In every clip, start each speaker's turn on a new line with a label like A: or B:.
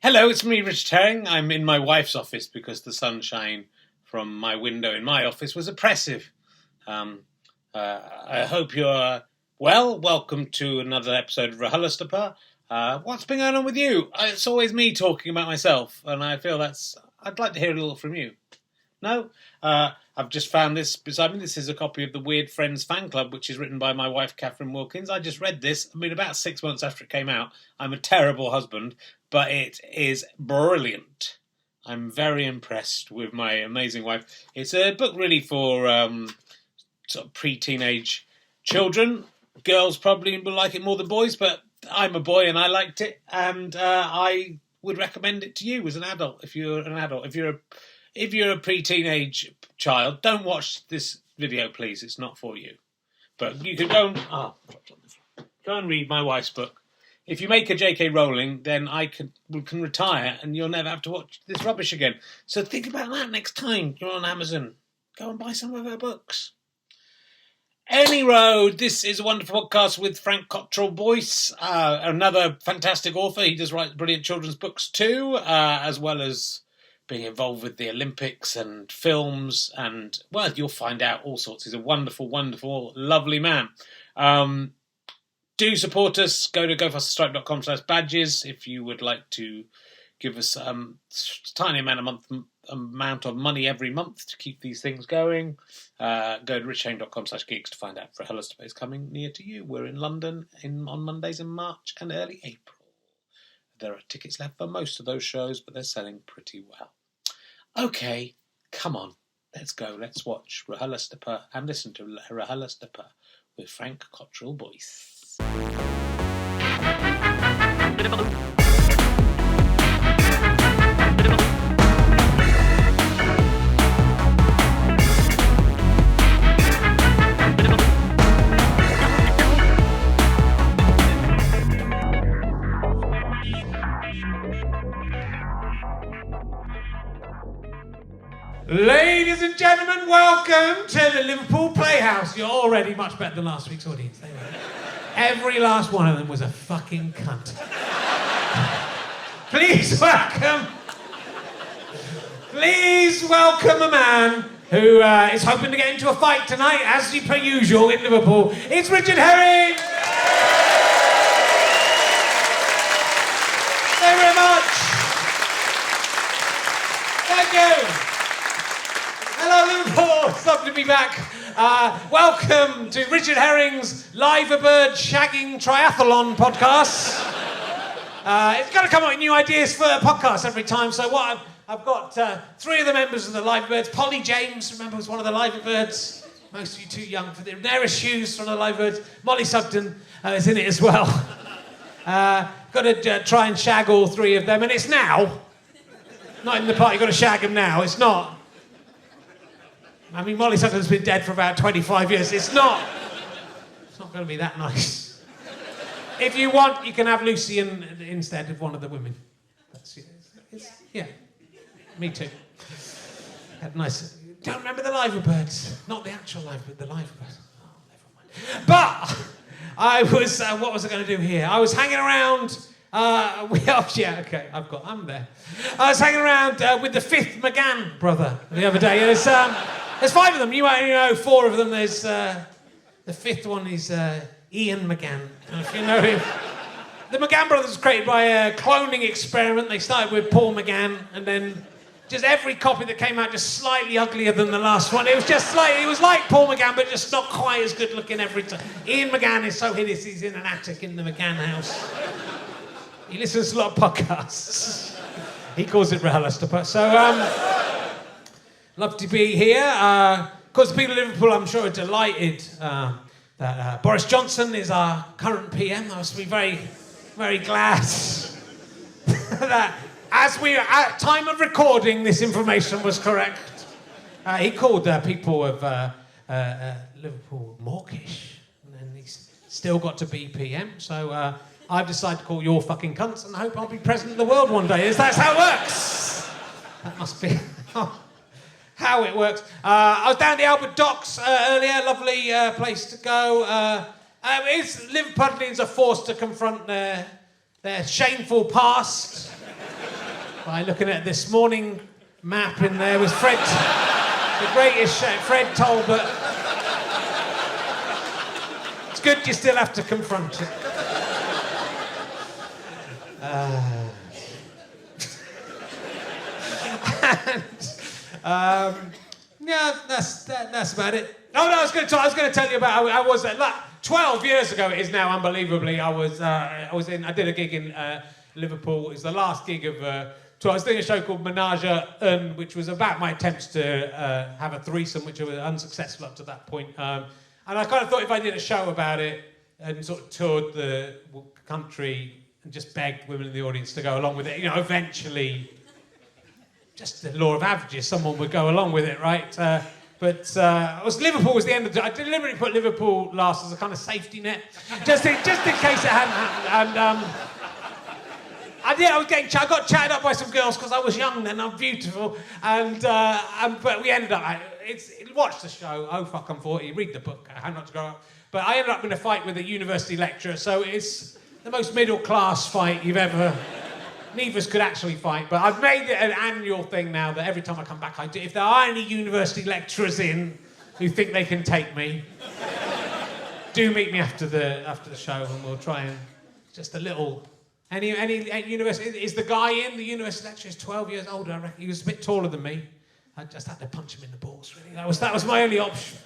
A: Hello, it's me, Richard Herring. I'm in my wife's office because the sunshine from my window in my office was oppressive. I hope you're well. Welcome to another episode of RHLSTP. What's been going on with you? It's always me talking about myself, and I feel I'd like to hear a little from you. No? I've just found this beside me. This is a copy of the Weird Friends fan club, which is written by my wife, Catherine Wilkins. I just read this, about 6 months after it came out. I'm a terrible husband, but it is brilliant. I'm very impressed with my amazing wife. It's a book really for sort of pre-teenage children. Girls probably will like it more than boys, but I'm a boy and I liked it, and I would recommend it to you as an adult. If you're an adult, if you're a pre-teenage child, don't watch this video, please. It's not for you. But you can go and read my wife's book. If you make a J.K. Rowling, then I can retire and you'll never have to watch this rubbish again. So think about that next time you're on Amazon. Go and buy some of her books. Any road, this is a wonderful podcast with Frank Cottrell-Boyce, another fantastic author. He does write brilliant children's books too, as well as being involved with the Olympics and films, and, well, you'll find out all sorts. He's a wonderful, wonderful, lovely man. Do support us. Go to gofasterstripe.com/badges if you would like to give us a tiny amount of money every month to keep these things going. Go to richherring.com/geeks to find out if RHLSTP is coming near to you. We're in London on Mondays in March and early April. There are tickets left for most of those shows, but they're selling pretty well. Okay, come on, let's go. Let's watch RHLSTP and listen to RHLSTP with Frank Cottrell-Boyce.
B: Ladies and gentlemen, welcome to the Liverpool Playhouse. You're already much better than last week's audience. They were. Every last one of them was a fucking cunt. Please welcome a man who is hoping to get into a fight tonight, as per usual in Liverpool. It's Richard Herring! Thank you very much. Thank you. Hello Liverpool, it's lovely to be back. Welcome to Richard Herring's Liverbird Shagging Triathlon podcast. It's got to come up with new ideas for podcasts every time, so what I've got three of the members of the Liverbirds. Polly James, remember, was one of the Liverbirds. Most of you too young for the Nera Hughes from the Liverbirds. Molly Sugden is in it as well. Got to try and shag all three of them, and it's now. Not in the party, you've got to shag them now, it's not. I mean, Molly Sutton's been dead for about 25 years. It's not going to be that nice. If you want, you can have Lucy instead of one of the women. Yeah, me too. Had nice. Don't remember the Liverbirds. Not the actual Liverbird, the Liverbirds. Oh, never mind. But I was. What was I going to do here? I was hanging around. I'm there. I was hanging around with the fifth McGann brother the other day. There's five of them. You might know four of them. There's the fifth one is Ian McGann. If you know him. The McGann brothers was created by a cloning experiment. They started with Paul McGann, and then just every copy that came out just slightly uglier than the last one. It was like Paul McGann, but just not quite as good looking every time. Ian McGann is so hideous. He's in an attic in the McGann house. He listens to a lot of podcasts. He calls it RHLSTP. So, love to be here. Of course, the people of Liverpool, I'm sure, are delighted that Boris Johnson is our current PM. I must be very, very glad that as we are at time of recording, this information was correct. He called people of Liverpool mawkish, and then he's still got to be PM. So I've decided to call you all fucking cunts, and I hope I'll be president of the world one day. That's how it works. That must be how it works. I was down at the Albert Docks earlier. Lovely place to go. Liverpudlians are forced to confront their shameful past by looking at this morning map in there was Fred, the greatest Fred Talbot. It's good you still have to confront it. Yeah, that's about it. Oh no, I was going to tell you about. I was 12 years ago. It is now, unbelievably. I did a gig in Liverpool. It was the last gig of. So I was doing a show called Menage a Un, which was about my attempts to have a threesome, which I was unsuccessful up to that point. And I kind of thought if I did a show about it and sort of toured the country and just begged women in the audience to go along with it, eventually. Just the law of averages, someone would go along with it, right? Liverpool was the end of the... I deliberately put Liverpool last as a kind of safety net, just in case it hadn't happened. And I got chatted up by some girls because I was young then, I'm beautiful, but we ended up... Watch the show. Oh fuck, I'm 40. Read the book. How Not to Grow Up. But I ended up in a fight with a university lecturer, so it's the most middle class fight you've ever. Neither of us could actually fight, but I've made it an annual thing now that every time I come back, I do. If there are any university lecturers in who think they can take me, do meet me after the show, and we'll try and just a little. Any university is the guy in the university lecturer is 12 years older. I reckon he was a bit taller than me. I just had to punch him in the balls. Really, that was my only option.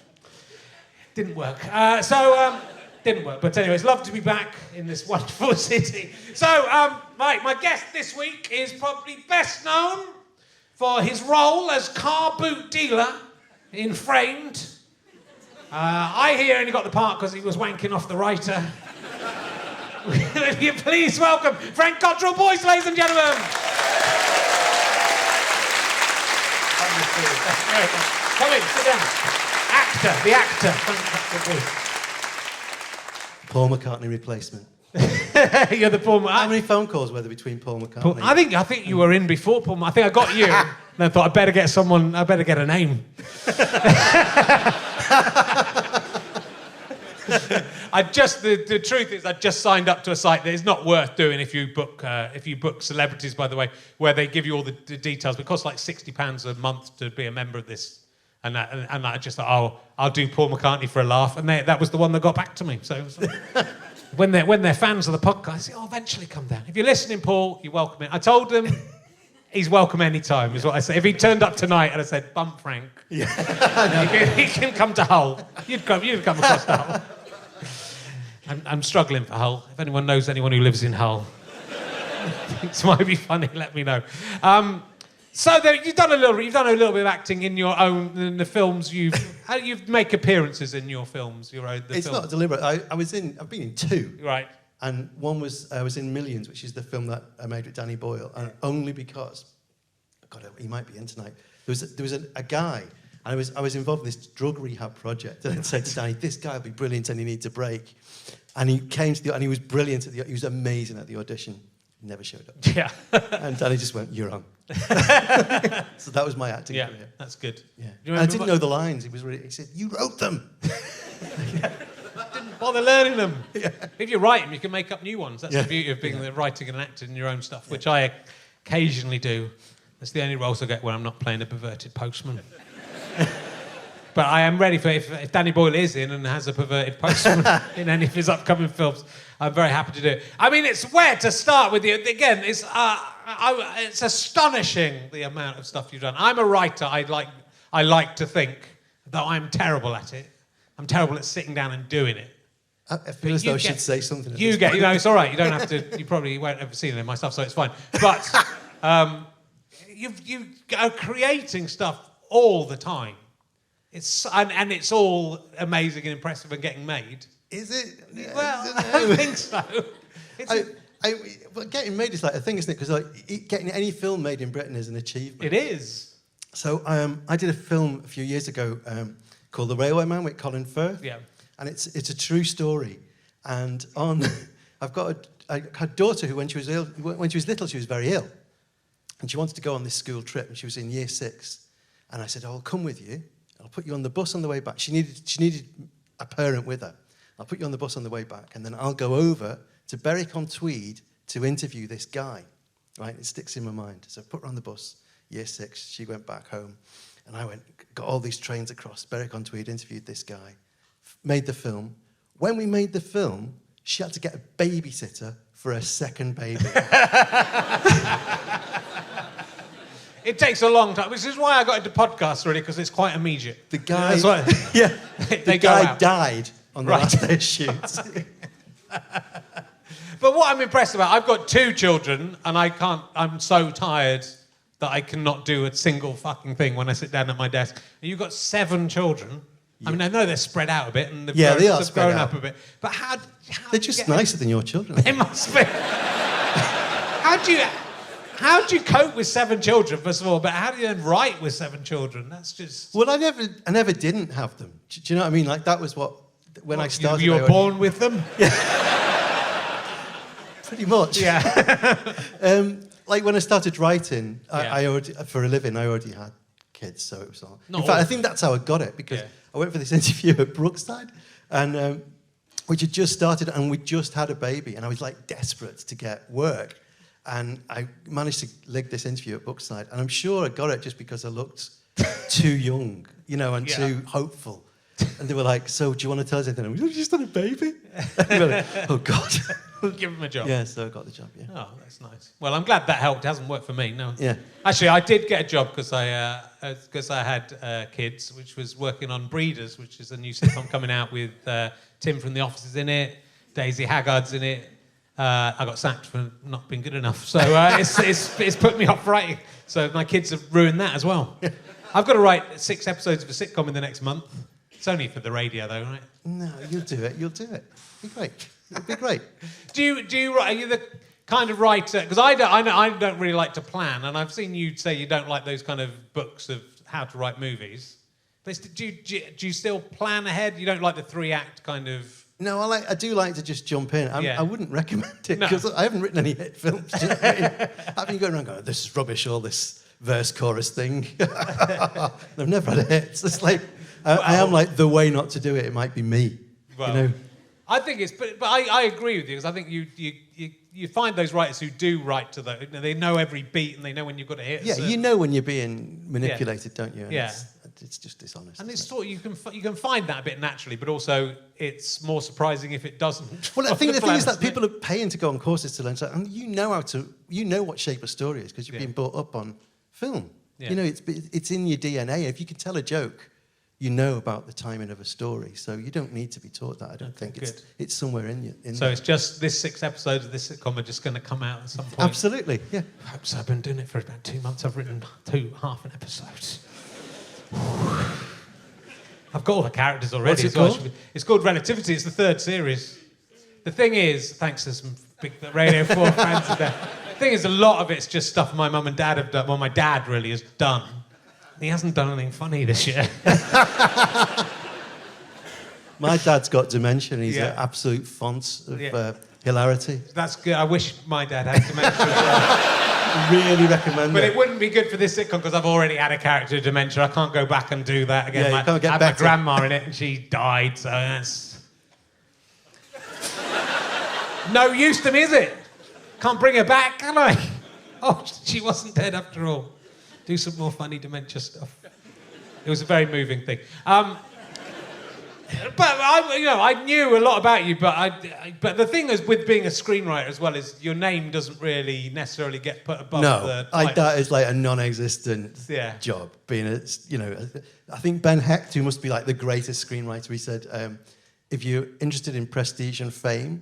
B: Didn't work. Didn't work. But anyway, it's lovely to be back in this wonderful city. So, my guest this week is probably best known for his role as car boot dealer in Framed. I hear only got the part because he was wanking off the writer. Will you please welcome Frank Cottrell-Boyce, ladies and gentlemen. Come in, sit down. The actor, Frank Cottrell-Boyce.
C: Paul McCartney replacement.
B: You're the Paul McCartney.
C: How many phone calls were there between Paul McCartney?
B: I think you were in before Paul. I think I got you. And I thought I better get a name. The truth is I just signed up to a site that is not worth doing if you book celebrities, by the way, where they give you all the details. It costs like £60 a month to be a member of this. And I just thought, I'll do Paul McCartney for a laugh, and that was the one that got back to me. So when they're fans of the podcast, I say, eventually come down. If you're listening, Paul, you're welcome in. I told them he's welcome any time, is what I said. If he turned up tonight and I said, bump Frank, he can come to Hull. You'd come across to Hull. I'm struggling for Hull. If anyone knows anyone who lives in Hull, this might be funny. Let me know. So you've done a little bit of acting in your own in the films. You make appearances in your films.
C: It's not deliberate. I've been in two.
B: Right.
C: And one was I was in Millions, which is the film that I made with Danny Boyle, and only because, God, he might be in tonight. There was a guy, and I was involved in this drug rehab project, and I said to Danny, "This guy will be brilliant, and he needs a break." And he came to and he was brilliant he was amazing at the audition. Never showed up.
B: Yeah.
C: And Danny just went, "You're on." So that was my acting career.
B: Yeah, that's good.
C: Yeah. I didn't know the lines. He said, "You wrote them."
B: Didn't bother learning them. Yeah. If you write them, you can make up new ones. That's the beauty of being writing and acting in your own stuff, which I occasionally do. That's the only roles I get where I'm not playing a perverted postman. But I am ready for if Danny Boyle is in and has a perverted postman in any of his upcoming films, I'm very happy to do it. I mean, it's where to start with you. Again, it's astonishing the amount of stuff you've done. I'm a writer. I like to think that I'm terrible at it. I'm terrible at sitting down and doing it.
C: I feel as though I should say something.
B: It's all right. You don't have to. You probably won't ever see any of my stuff, so it's fine. But you are creating stuff all the time. It's all amazing and impressive and getting made.
C: Is it?
B: Well, I don't think so.
C: But getting made is like a thing, isn't it? Because getting any film made in Britain is an achievement.
B: It is.
C: So I did a film a few years ago called The Railway Man with Colin Firth.
B: Yeah.
C: And it's a true story. And I've got a daughter who, when she was little, she was very ill, and she wanted to go on this school trip, and she was in year 6. And I said, "I'll come with you. I'll put you on the bus on the way back." She needed a parent with her. "I'll put you on the bus on the way back, and then I'll go over to Berwick-on-Tweed to interview this guy." right? It sticks in my mind. So I put her on the bus, year 6. She went back home. And I got all these trains across. Berwick-on-Tweed interviewed this guy, made the film. When we made the film, she had to get a babysitter for her second baby.
B: It takes a long time, which is why I got into podcasts, really, because it's quite immediate.
C: The guy,
B: yeah,
C: the guy died on the last day of shoots.
B: But what I'm impressed about, I've got 2 children, and I'm so tired that I cannot do a single fucking thing when I sit down at my desk. And you've got 7 children. Yeah. I mean, I know they're spread out a bit, and they've grown up a bit. But how
C: they're just nicer than your children.
B: They must be. How do you cope with 7 children, first of all? But how do you then write with 7 children? That's just...
C: Well, I never didn't have them. Do you know what I mean? Like, that was when I started...
B: You were born with them?
C: Yeah. Pretty much.
B: Yeah.
C: Like, when I started writing, I already, for a living, I already had kids, so it was all... In fact, I think that's how I got it, because I went for this interview at Brookside, and which had just started, and we just had a baby, and I was, like, desperate to get work. And I managed to lig this interview at Brookside, and I'm sure I got it just because I looked too young, and too hopeful. And they were like, "So, do you want to tell us anything?" I was like, "You just had a baby?" Like, oh, God.
B: Give him a job.
C: Yeah, so I got the job, yeah.
B: Oh, that's nice. Well, I'm glad that helped. It hasn't worked for me, no.
C: Yeah.
B: Actually, I did get a job because I had kids, which was working on Breeders, which is a new sitcom coming out with Tim from The Office is in it, Daisy Haggard's in it. I got sacked for not being good enough, so it's put me off writing. So my kids have ruined that as well. I've got to write 6 episodes of a sitcom in the next month. It's only for the radio, though, right?
C: No, you'll do it. You'll do it. It'll be great. It'll be great.
B: Do you write? Are you the kind of writer? Because I don't really like to plan, and I've seen you say you don't like those kind of books of how to write movies. But do you still plan ahead? You don't like the 3-act kind of...
C: No, I do like to just jump in. I wouldn't recommend it,
B: No.
C: because I haven't written any hit films. Do you know what I mean? I've been going around going, "This is rubbish, all this verse-chorus thing." I've never had a hit. It's like, I am like the way not to do it. It might be me,
B: Well, I think it's... But I agree with you, because I think you find those writers who do write to the... They know every beat, and they know when you've got to hit.
C: Yeah, you know when you're being manipulated, don't you? And
B: Yeah.
C: It's just dishonest.
B: And it's sort of, you can find that a bit naturally, but also it's more surprising if it doesn't.
C: Well, I think the thing is that people are paying to go on courses to learn stuff, and you know what shape a story is because you've been brought up on film.
B: Yeah.
C: It's in your DNA. If you can tell a joke, you know about the timing of a story, so you don't need to be taught that. I don't think it's somewhere in you.
B: So it's just this 6 episodes of this sitcom are just going to come out at some point.
C: Absolutely, yeah.
B: I hope so. I've been doing it for about 2 months. I've written half an episode. I've got all the characters already.
C: What's it called?
B: Well. It's called Relativity. It's the 3rd series. The thing is, thanks to some big Radio 4 fans there, the thing is, a lot of it's just stuff my mum and dad have done. Well, my dad really has done. He hasn't done anything funny this year. My
C: dad's got dementia, and he's an absolute font of hilarity.
B: That's good. I wish my dad had dementia as well.
C: Really recommend it.
B: But it wouldn't be good for this sitcom because I've already had a character with dementia. I can't go back and do that again.
C: Yeah, you can't get
B: I had
C: better.
B: my grandma in it and she died, so that's... No use to me, is it? Can't bring her back, can I? Oh, she wasn't dead after all. Do some more funny dementia stuff. It was a very moving thing. But I knew a lot about you, but the thing is with being a screenwriter as well is your name doesn't really necessarily get put above the title.
C: That is like a non-existent job. Being I think Ben Hecht, who must be like the greatest screenwriter, he said, if you're interested in prestige and fame,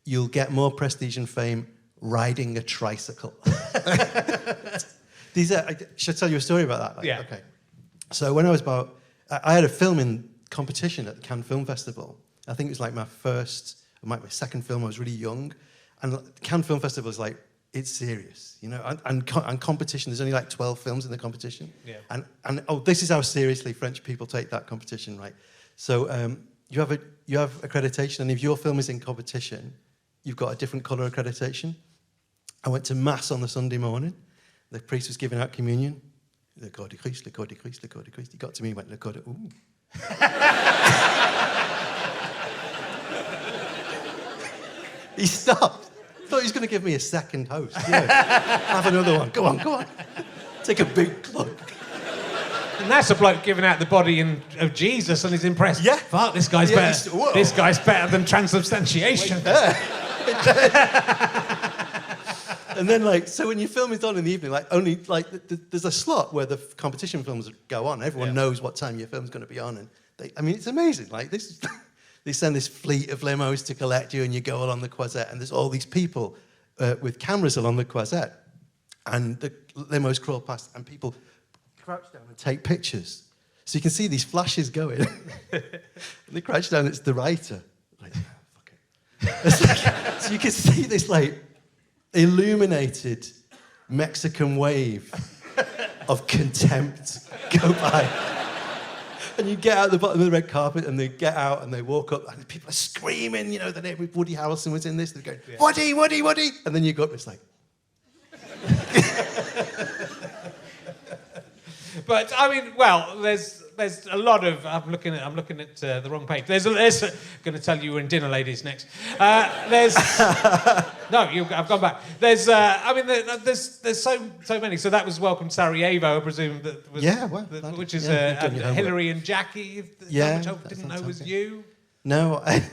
C: you'll get more prestige and fame riding a tricycle. Should I tell you a story about that?
B: Yeah.
C: Okay. So when I was I had a film in competition at the Cannes Film Festival. I think it was like my second film. I was really young, and the Cannes Film Festival is like, it's serious, and competition. There's only like 12 films in the competition, and this is how seriously French people take that competition, right? So you have accreditation, and if your film is in competition, you've got a different colour accreditation. I went to mass on the Sunday morning. The priest was giving out communion. Le corps de Christ, le corps de Christ, le corps de Christ. He got to me and went, le corps de... Ooh. He stopped. Thought he was going to give me a second host. Have another one. Go on. Take a big plug.
B: And that's a bloke giving out the body of Jesus and he's impressed.
C: Yeah.
B: Fuck, this guy's better. This guy's better than transubstantiation.
C: And then, so when your film is on in the evening, there's a slot where the competition films go on. Everyone knows what time your film's going to be on. And it's amazing. They send this fleet of limos to collect you and you go along the Croisette and there's all these people with cameras along the Croisette. And the limos crawl past and people crouch down and take pictures. So you can see these flashes going. And they crouch down, it's the writer. Fuck it. So you can see this, illuminated Mexican wave of contempt go by. And you get out the bottom of the red carpet and they get out and they walk up and people are screaming, the name of Woody Harrelson was in this. They're going, Woody. And then you go up, it's like...
B: But there's a lot of. I'm looking at the wrong page. There's going to tell you we're in dinner, ladies. Next, I've gone back. There's so many. So that was Welcome to Sarajevo, I presume that was, which is Hillary and Jackie. Which I didn't know was you.
C: No,
B: and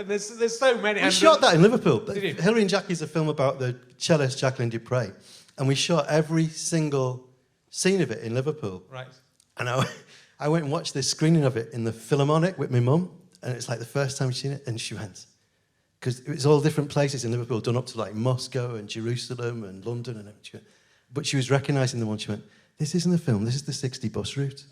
B: there's so many.
C: We shot that in Liverpool.
B: Did you?
C: Hillary and Jackie is a film about the cellist Jacqueline du Pré, and we shot every single scene of it in Liverpool.
B: Right.
C: And I went and watched this screening of it in the Philharmonic with my mum, and it's the first time she'd seen it, and she went, because it was all different places in Liverpool, done up to Moscow and Jerusalem and London and everything. But she was recognising the one. She went, "This isn't a film. This is the 60 bus route."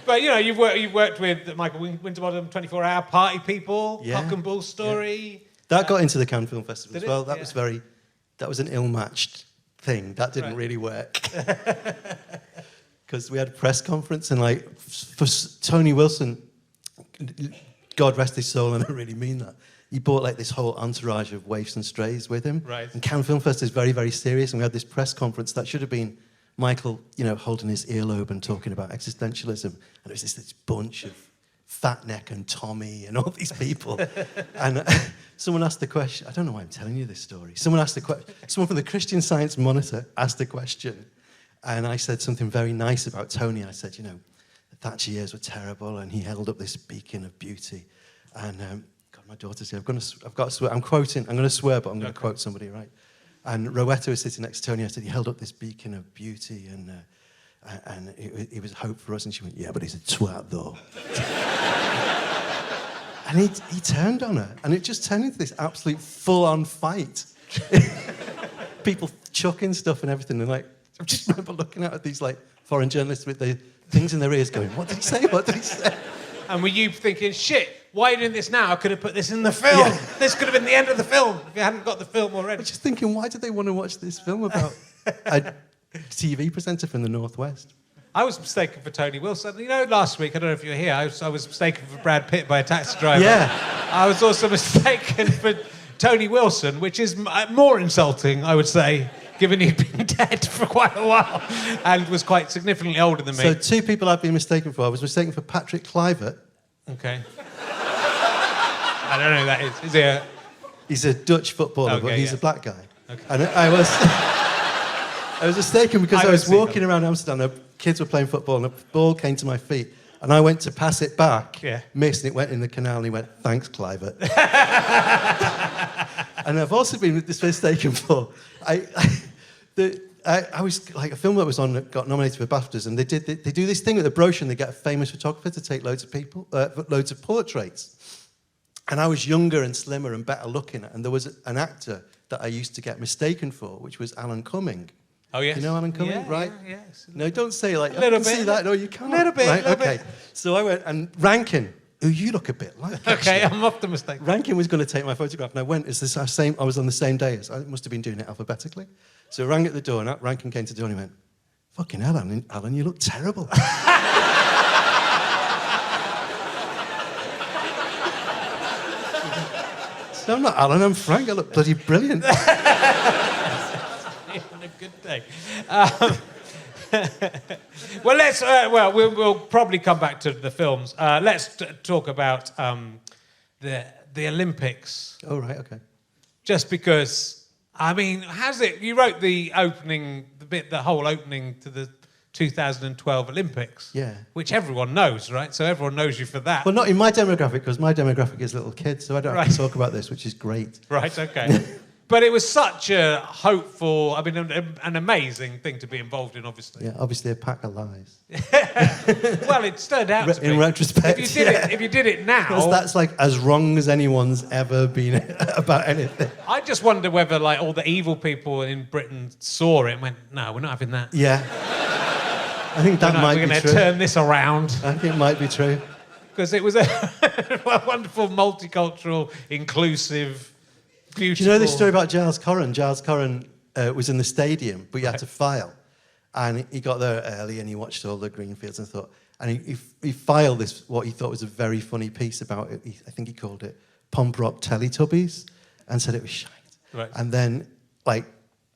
B: But you've worked with Michael Winterbottom, 24-Hour Party People, Cock and Bull Story.
C: That got into the Cannes Film Festival as well.
B: That
C: was an ill-matched thing. That didn't really work. Because we had a press conference and for Tony Wilson, God rest his soul, and I really mean that, he brought this whole entourage of waifs and strays with him.
B: Right.
C: And Cannes Film Fest is very, very serious, and we had this press conference that should have been Michael, holding his earlobe and talking about existentialism. And it was this bunch of Fat Neck and Tommy and all these people. And someone asked the question, I don't know why I'm telling you this story. Someone from the Christian Science Monitor asked a question. And I said something very nice about Tony. I said, the Thatcher years were terrible, and he held up this beacon of beauty. And God, my daughter's here. I've got to swear. I'm going to swear, but I'm going to quote somebody, right? And Rowetta was sitting next to Tony. I said, he held up this beacon of beauty, and it was hope for us. And she went, yeah, but he's a twat, though. And he turned on her, and it just turned into this absolute full-on fight. People chucking stuff and everything. And I just remember looking at these foreign journalists with their things in their ears going, what did he say? What did he say?
B: And were you thinking, shit, why are you doing this now? I could have put this in the film. Yeah. This could have been the end of the film if you hadn't got the film already.
C: I was just thinking, why did they want to watch this film about a TV presenter from the Northwest?
B: I was mistaken for Tony Wilson. Last week, I don't know if you were here, I was mistaken for Brad Pitt by a taxi driver.
C: Yeah.
B: I was also mistaken for Tony Wilson, which is more insulting, I would say, given he'd been dead for quite a while and was quite significantly older than me.
C: So two people I've been mistaken for. I was mistaken for Patrick Kluivert.
B: Okay. I don't know who that is. Is he a...
C: He's a Dutch footballer, but he's a black guy.
B: Okay.
C: And I was mistaken because I was walking around Amsterdam, the kids were playing football, and a ball came to my feet, and I went to pass it back, missed, and it went in the canal, and he went, thanks, Kluivert. And I've also been mistaken for... I was a film that was on that got nominated for BAFTAs, and they do this thing with the brochure, and they get a famous photographer to take loads of portraits. And I was younger and slimmer and better looking, and there was an actor that I used to get mistaken for, which was Alan Cumming.
B: Oh yes.
C: You know Alan Cumming, right?
B: Yeah, yes.
C: No, don't say
B: a little bit.
C: See that? No, you can't.
B: A little bit.
C: Right?
B: Little
C: okay.
B: Bit.
C: So I went and Rankin, who you look a bit like.
B: Okay, I'm off the mistake.
C: Rankin was going to take my photograph, and I went. I was on the same day as. I must have been doing it alphabetically. So I rang at the door, and Rankin came to the door, and he went, "Fucking hell, Alan, you look terrible." So I'm not Alan, I'm Frank. I look bloody brilliant.
B: good day. Well, we'll probably come back to the films. Let's talk about the Olympics.
C: Oh, right, okay.
B: Just because, I mean, you wrote the whole opening to the 2012 Olympics.
C: Yeah.
B: Which everyone knows, right? So everyone knows you for that.
C: Well, not in my demographic, because my demographic is little kids, so I don't have to talk about this, which is great.
B: Right, okay. But it was such a hopeful, I mean, an amazing thing to be involved in, obviously.
C: Yeah, obviously a pack of lies.
B: Well, it turned out to be.
C: In retrospect,
B: if you did it now...
C: That's like as wrong as anyone's ever been about anything.
B: I just wonder whether like all the evil people in Britain saw it and went, no, we're not having that.
C: Yeah. I think that might be true.
B: We're going to turn this around.
C: I think it might be true.
B: Because it was a wonderful, multicultural, inclusive, beautiful...
C: Do you know this story about Giles Corran? Giles Corran was in the stadium, but you had to file. And he got there early and he watched all the green fields and thought... And he filed this, what he thought was a very funny piece about it. I think he called it Pump Rock Teletubbies, and said it was shite.
B: Right.
C: And then, like,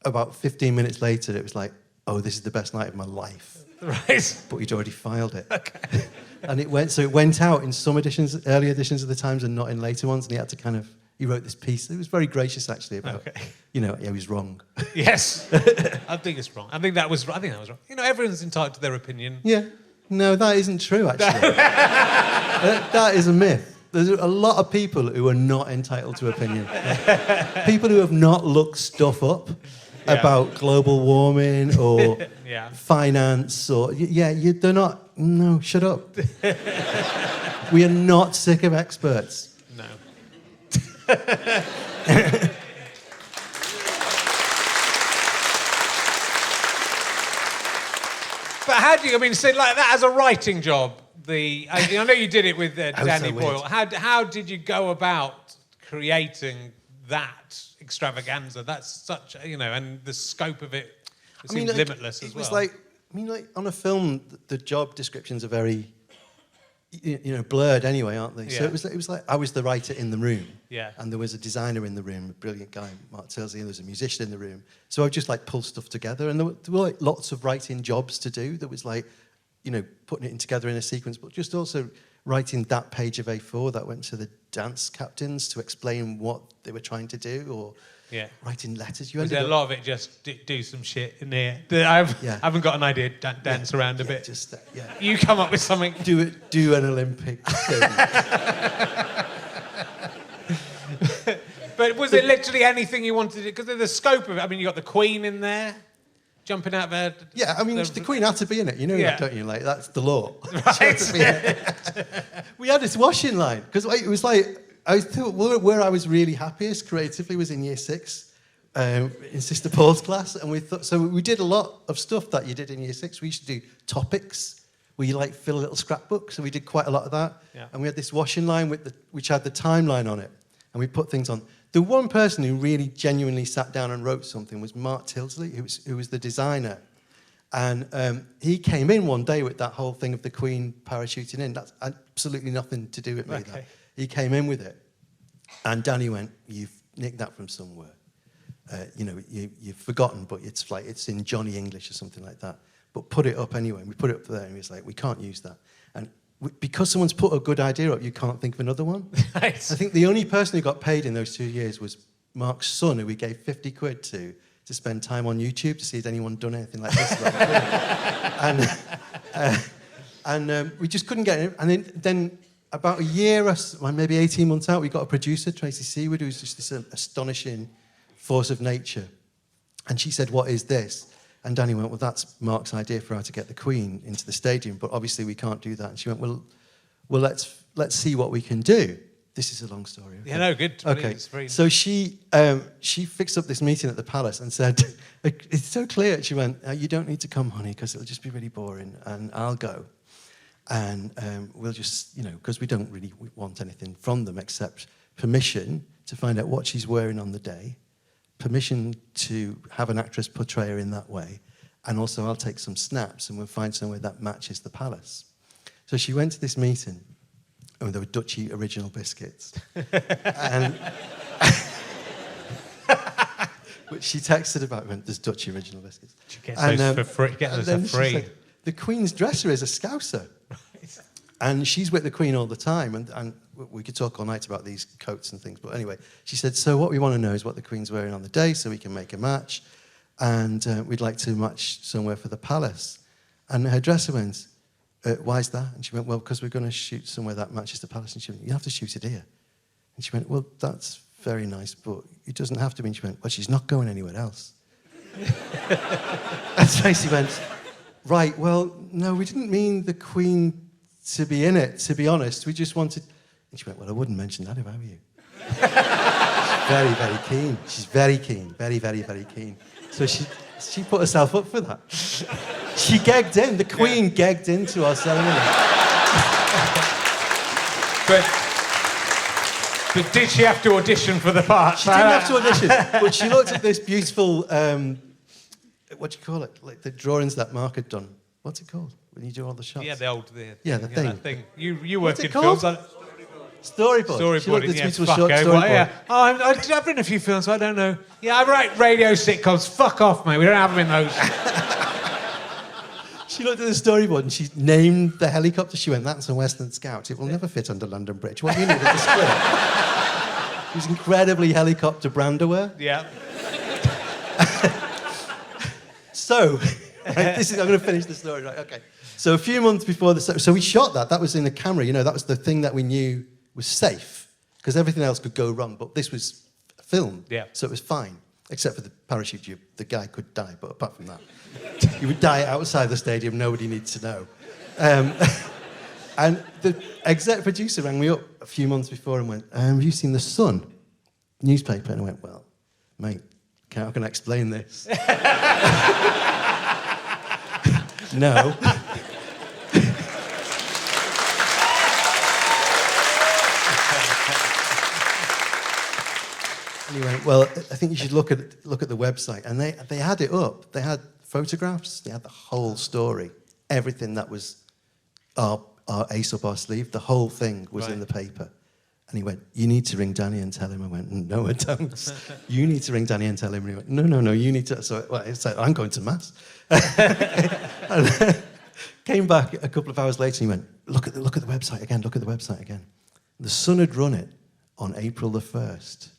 C: about 15 minutes later, it was like, oh, this is the best night of my life.
B: Right.
C: But he'd already filed it.
B: Okay.
C: And it went out in some editions, early editions of the Times, and not in later ones. And he had to he wrote this piece. It was very gracious, actually, about, he was wrong.
B: Yes. I think it's wrong. I think that was wrong. You know, everyone's entitled to their opinion.
C: Yeah. No, that isn't true, actually. That is a myth. There's a lot of people who are not entitled to opinion. People who have not looked stuff up about global warming or finance or... they're not... No, shut up. We are not sick of experts.
B: No. But how do you... I mean, say like that as a writing job, I know you did it with Danny Boyle. How did you go about creating that extravaganza? That's such, and the scope of it seems limitless as well.
C: It was like on a film, the job descriptions are very, blurred anyway, aren't they?
B: Yeah.
C: So it was like I was the writer in the room.
B: Yeah.
C: And there was a designer in the room, a brilliant guy, Mark Tilsley, and there was a musician in the room. So I would just like pull stuff together, and there were like lots of writing jobs to do. There was like, putting it together in a sequence, but just also writing that page of A4 that went to the dance captains to explain what they were trying to do, or writing letters.
B: Was there a lot of it just do some shit in here? I haven't got an idea. Dance around a bit.
C: Just
B: You come up with something.
C: Do an Olympic thing.
B: But was it literally anything you wanted to do? Because of the scope of it. I mean, you got the Queen in there. Jumping out of bed.
C: Yeah, I mean, the Queen had to be in it. You know that, don't you? Like, that's the law.
B: Right.
C: We had this washing line. Because it was like, I thought where I was really happiest creatively was in Year 6, in Sister Paul's class. And we did a lot of stuff that you did in Year 6. We used to do topics where you, like, fill a little scrapbook. So we did quite a lot of that. Yeah. And we had this washing line which had the timeline on it. And we put things on. The one person who really genuinely sat down and wrote something was Mark Tilsley, who was the designer. And he came in one day with that whole thing of the Queen parachuting in. That's absolutely nothing to do with me.
B: Okay.
C: He came in with it. And Danny went, you've nicked that from somewhere. You've forgotten, but it's in Johnny English or something like that. But put it up anyway. And we put it up there, and he was like, we can't use that. And because someone's put a good idea up, you can't think of another one.
B: Nice. I
C: think the only person who got paid in those 2 years was Mark's son, who we gave 50 quid to spend time on YouTube to see if anyone done anything like this. And we just couldn't get it. And then about a year, or maybe 18 months out, we got a producer, Tracy Seaward, who's just this astonishing force of nature. And she said, what is this? And Danny went, well, that's Mark's idea for how to get the Queen into the stadium, but obviously we can't do that. And she went, well, let's see what we can do. This is a long story. Okay?
B: Yeah, no, good.
C: Okay, so she fixed up this meeting at the palace and said, it's so clear. She went, you don't need to come, honey, because it'll just be really boring, and I'll go. And we'll just, because we don't really want anything from them except permission to find out what she's wearing on the day, permission to have an actress portray her in that way, and also I'll take some snaps and we'll find somewhere that matches the palace. So she went to this meeting, and there were Dutchy original biscuits. And which she texted about. Went, there's Dutch original biscuits.
B: She gets those for free. Get those for free.
C: Said, the Queen's dresser is a Scouser. Right. And she's with the Queen all the time. And we could talk all night about these coats and things. But anyway, she said, so what we want to know is what the Queen's wearing on the day so we can make a match. And we'd like to match somewhere for the palace. And her dresser went, why is that? And she went, well, because we're going to shoot somewhere that matches the palace. And she went, you have to shoot it here. And she went, well, that's very nice, but it doesn't have to be. And she went, well, she's not going anywhere else. And Tracy went, right, well, no, we didn't mean the Queen to be in it, to be honest. We just wanted... And she went, well, I wouldn't mention that if I were you. She's very, very keen. She's very keen. Very, very, very keen. So she put herself up for that. She gagged in. The Queen gagged into our ceremony.
B: But did she have to audition for the part?
C: She didn't have to audition, but she looked at this beautiful, what do you call it? Like the drawings that Mark had done. What's it called? When you do all the shots?
B: Yeah, the
C: thing.
B: That thing. You work in
C: called?
B: films.
C: Storyboard. She looked at this beautiful short storyboard.
B: Well, yeah. Oh, I've written a few films, so I don't know. Yeah, I write radio sitcoms. Fuck off, mate. We don't have them in those.
C: She looked at the storyboard and she named the helicopter. She went, that's a Western Scout. It will never fit under London Bridge. What do you need at the script? It was incredibly helicopter brand aware.
B: Yeah.
C: So, right, I'm going to finish the story, right? Okay. So a few months before so we shot that. That was in the camera. You know, that was the thing that we knew was safe because everything else could go wrong. But this was film, so it was fine, except for the parachute. The guy could die, but apart from that, he would die outside the stadium. Nobody needs to know. And the exec producer rang me up a few months before and went, have you seen The Sun newspaper? And I went, well, mate, how can I explain this? No. And he went, well, I think you should look at the website. And they had it up. They had photographs. They had the whole story. Everything that was our ace up our sleeve, the whole thing was in the paper. And he went, you need to ring Danny and tell him. I went, no, I don't. You need to ring Danny and tell him. And he went, no, you need to. So I said, I'm going to mass. And came back a couple of hours later and he went, look at the website again, look at the website again. The Sun had run it on April the 1st.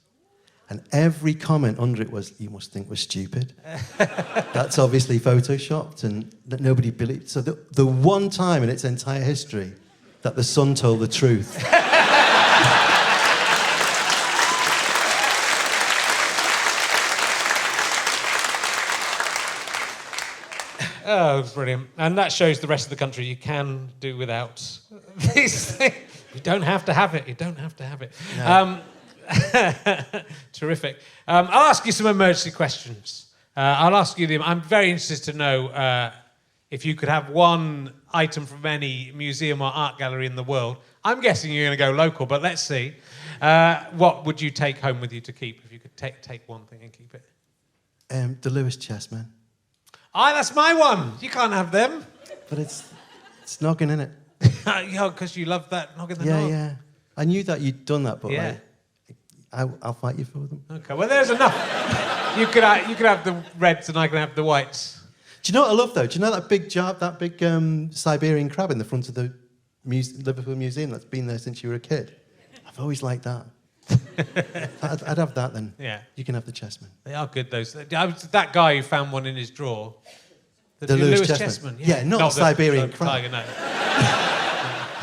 C: And every comment under it was, you must think we're stupid. That's obviously photoshopped and that nobody believed. So the one time in its entire history that the Sun told the truth.
B: Oh, brilliant. And that shows the rest of the country you can do without these things. You don't have to have it. You don't have to have it. No. Terrific. I'll ask you some emergency questions. I'll ask you them. I'm very interested to know if you could have one item from any museum or art gallery in the world. I'm guessing you're going to go local, but let's see. What would you take home with you to keep if you could take one thing and keep it?
C: The Lewis chessmen.
B: That's my one. You can't have them.
C: But it's noggin, innit?
B: Yeah, because you love that noggin the nog.
C: Yeah. I knew that you'd done that, but I'll fight you for them.
B: Okay, well, there's enough. You could have the reds and I can have the whites.
C: Do you know what I love, though? Do you know that big Siberian crab in the front of the Liverpool Museum that's been there since you were a kid? I've always liked that. I'd have that then.
B: Yeah.
C: You can have the chessmen.
B: They are good, those. That guy who found one in his drawer.
C: The Lewis chessmen. Yeah, not the Siberian crab.
B: Tiger, no.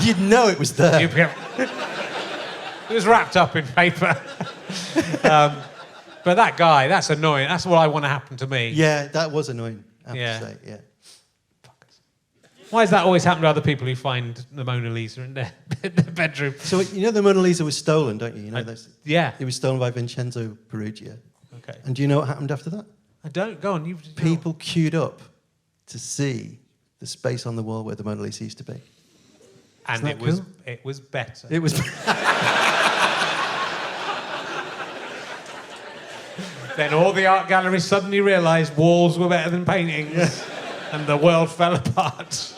C: You'd know it was there.
B: It was wrapped up in paper. But that guy, that's annoying. That's what I want to happen to me.
C: Yeah, that was annoying, I have to say, yeah.
B: Why does that always happen to other people who find the Mona Lisa in their bedroom?
C: So you know the Mona Lisa was stolen, don't you?
B: Yeah.
C: It was stolen by Vincenzo Peruggia.
B: Okay.
C: And do you know what happened after that?
B: I don't. Go on.
C: People queued up to see the space on the wall where the Mona Lisa used to be.
B: And it was better.
C: It was.
B: Then all the art galleries suddenly realised walls were better than paintings, and the world fell apart.